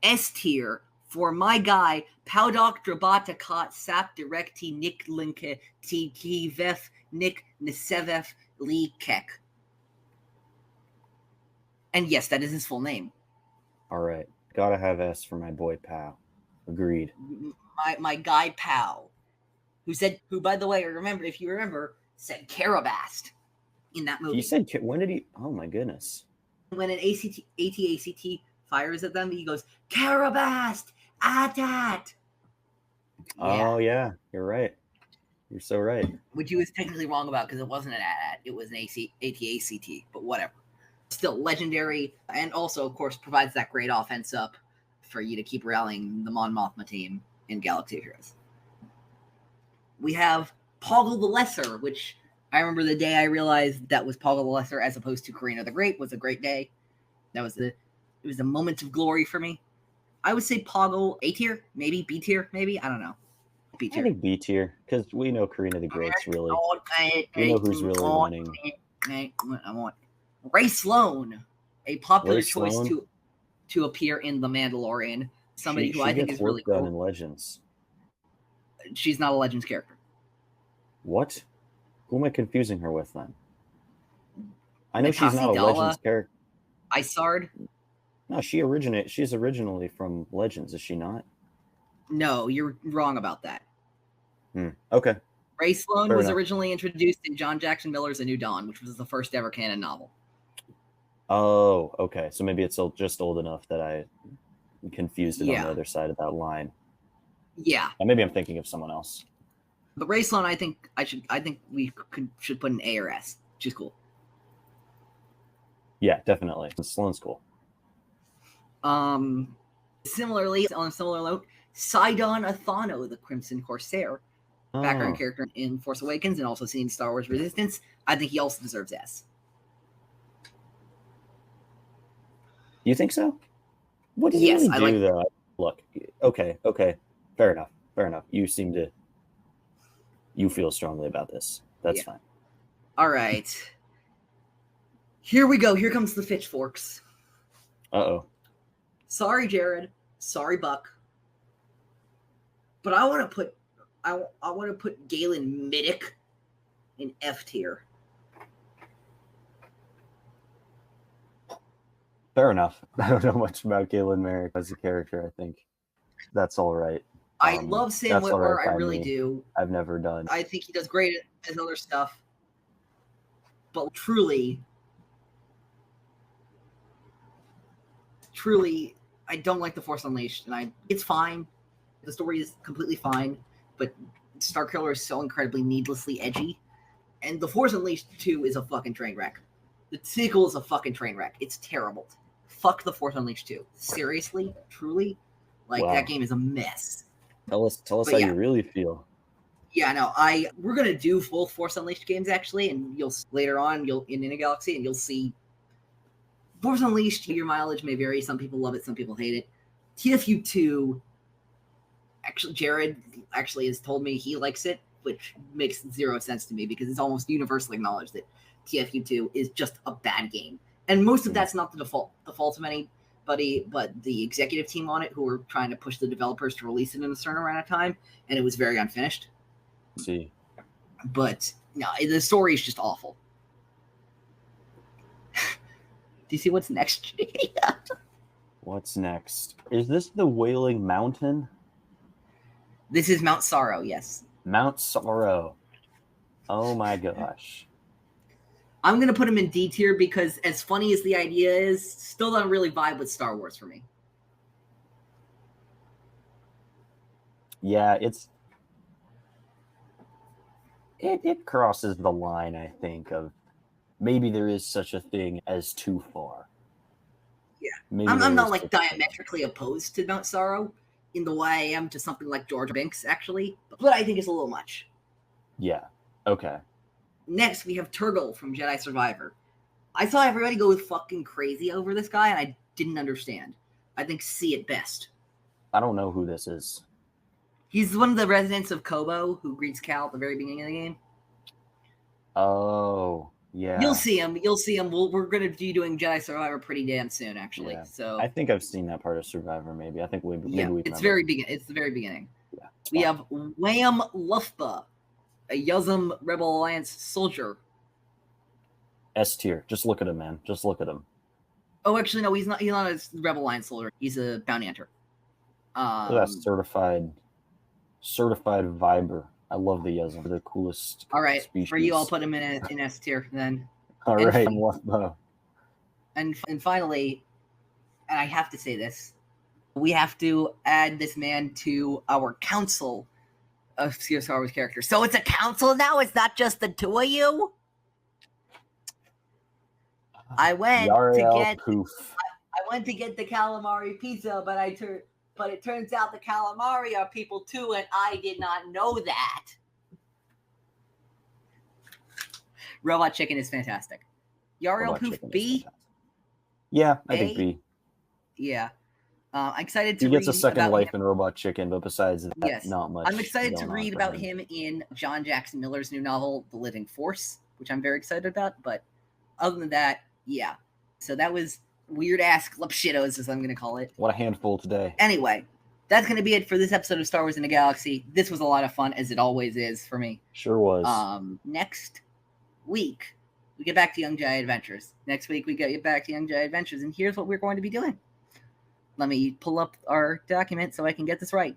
S tier for my guy, Powdok Drabatakat Sap Directi Nick Linke Tivef Nick Nesevev Lee Kek. And yes, that is his full name. All right. Gotta have S for my boy Pow. Agreed. My guy Pow, who by the way, if you remember, said Karabast in that movie. He said, when did he? Oh my goodness. When an AT-ACT fires at them, he goes, Karabast, Atat. Oh yeah, you're right. You're so right. Which he was technically wrong about because it wasn't an AT-AT, it was an AT-ACT, but whatever. Still legendary, and also, of course, provides that great offense up for you to keep rallying the Mon Mothma team in Galaxy of Heroes. We have Poggle the Lesser, which I remember the day I realized that was Poggle the Lesser as opposed to Karina the Great was a great day. It was a moment of glory for me. I would say Poggle A tier, maybe B tier, maybe, I don't know. B tier. I think B tier because we know Karina the Great's really. We know who's really winning. I want Ray Sloan, a popular choice to appear in The Mandalorian. Somebody who I think is really cool. In Legends. She's not a Legends character. What? Who am I confusing her with then? I know she's not a Legends character. Isard? No, she's originally from Legends, is she not? No, you're wrong about that. Okay. Ray Sloan was originally introduced in John Jackson Miller's A New Dawn, which was the first ever canon novel. Oh, okay. So maybe it's just old enough that I confused it on the other side of that line. Yeah. Or maybe I'm thinking of someone else. But Ray Sloan, I think we should put an A or S. She's cool. Yeah, definitely. Sloan's cool. Similarly, on a similar note, Sidon Athano, the Crimson Corsair, background character in Force Awakens and also seen in Star Wars Resistance. I think he also deserves S. You think so? What does he really do, though? Look, okay. Fair enough. You feel strongly about this. That's fine. All right. Here we go. Here comes the pitchforks. Uh-oh. Sorry, Jared. Sorry, Buck. But I want to put Galen Middick in F tier. Fair enough. I don't know much about Galen Merrick as a character. I think that's all right. I love Sam Witwer. I really do. I've never done. I think he does great as other stuff. But truly, I don't like The Force Unleashed. And it's fine. The story is completely fine. But Starkiller is so incredibly needlessly edgy. And The Force Unleashed 2 is a fucking train wreck. The sequel is a fucking train wreck. It's terrible. Fuck The Force Unleashed 2. Seriously? Truly? That game is a mess. Tell us how you really feel. Yeah, no, we're gonna do full Force Unleashed games actually, and you'll later on in a Galaxy, and you'll see Force Unleashed. Your mileage may vary. Some people love it, some people hate it. TFU 2. Actually, Jared has told me he likes it, which makes zero sense to me because it's almost universally acknowledged that TFU 2 is just a bad game, and most of that's not the fault of anybody, but the executive team on it who were trying to push the developers to release it in a certain amount of time, and it was very unfinished. See, but no, the story is just awful. Do you see what's next? What's next? Is this the Wailing Mountain? This is Mount Sorrow, yes. Mount Sorrow. Oh my gosh. I'm going to put him in D tier because as funny as the idea is, still don't really vibe with Star Wars for me. Yeah, it crosses the line, I think, of maybe there is such a thing as too far. Yeah. I'm not diametrically opposed to Mount Sorrow in the way I am to something like George Binks, actually, but I think it's a little much. Yeah. Okay. Next, we have Turgle from Jedi Survivor. I saw everybody go fucking crazy over this guy, and I didn't understand. I think C at best. I don't know who this is. He's one of the residents of Kobo who greets Cal at the very beginning of the game. Oh, Yeah. You'll see him. We're going to be doing Jedi Survivor pretty damn soon, actually. Yeah. So I think I've seen that part of Survivor. Maybe I think maybe we. It's very It's the very beginning. Yeah. We have Wham Lufba, a Yuzum Rebel Alliance soldier. S tier. Just look at him, man. Just look at him. Oh, actually, no, he's not. He's not a Rebel Alliance soldier. He's a bounty hunter. That certified Viber. I love the Yuzum. They're the coolest. All right, species. for you, I'll put him in S tier then. All and right. And finally, and I have to say this, we have to add this man to our council of Star Wars characters. So it's a council now? It's not just the two of you? I went to get the calamari pizza, but it turns out the calamari are people too, and I did not know that. Robot Chicken is fantastic. Yariel Poof B? Yeah, I think B. Yeah. I'm excited to read. He gets a second life in Robot Chicken, but besides that, yes, not much. I'm excited to read about him in John Jackson Miller's new novel, The Living Force, which I'm very excited about. But other than that, yeah. So that was weird-ass Glupshitos, as I'm going to call it. What a handful today. Anyway, that's going to be it for this episode of Star Wars in the Galaxy. This was a lot of fun, as it always is for me. Sure was. Next week, we get back to Young Jedi Adventures. Next week, we get back to Young Jedi Adventures, and here's what we're going to be doing. Let me pull up our document so I can get this right.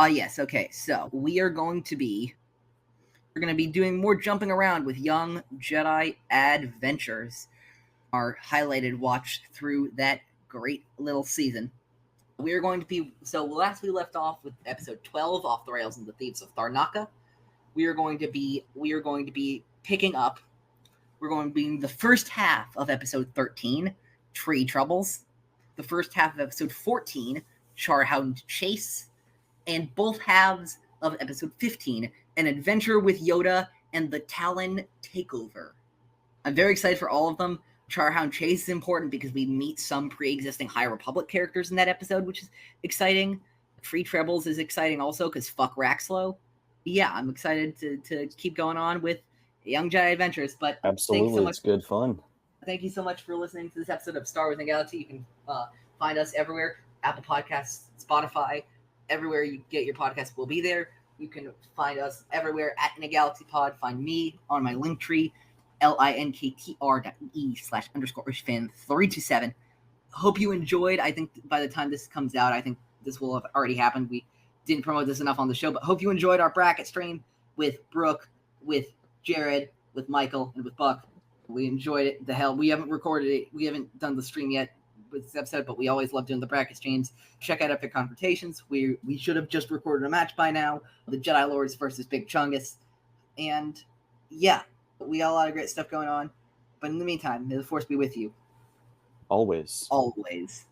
Yes, okay. So we're going to be doing more jumping around with Young Jedi Adventures, our highlighted watch through that great little season. We're going to be, so last we left off with episode 12, Off the Rails and the Thieves of Tharnaka. We are going to be picking up. We're going to be in the first half of episode 13, Tree Troubles, the first half of episode 14, Charhound Chase, and both halves of episode 15, An Adventure with Yoda and the Talon Takeover. I'm very excited for all of them. Charhound Chase is important because we meet some pre-existing High Republic characters in that episode, which is exciting. Tree Troubles is exciting also because fuck Raxlow. Yeah, I'm excited to keep going on with Young Jedi Adventures, but absolutely, it's good fun. Thank you so much for listening to this episode of Star Wars in the Galaxy. You can find us everywhere: Apple Podcasts, Spotify, everywhere you get your podcast, we'll be there. You can find us everywhere at In a Galaxy Pod. Find me on my link tree, linktr.ee/_ishfan327. Hope you enjoyed. I think by the time this comes out, I think this will have already happened. We didn't promote this enough on the show, but hope you enjoyed our bracket stream with Brooke, with Jared, with Michael, and with Buck. We enjoyed it. We haven't recorded it. We haven't done the stream yet with this episode, but we always love doing the bracket streams. Check out Epic Confrontations. We should have just recorded a match by now. The Jedi Lords versus Big Chungus. And yeah, we got a lot of great stuff going on. But in the meantime, may the Force be with you. Always. Always.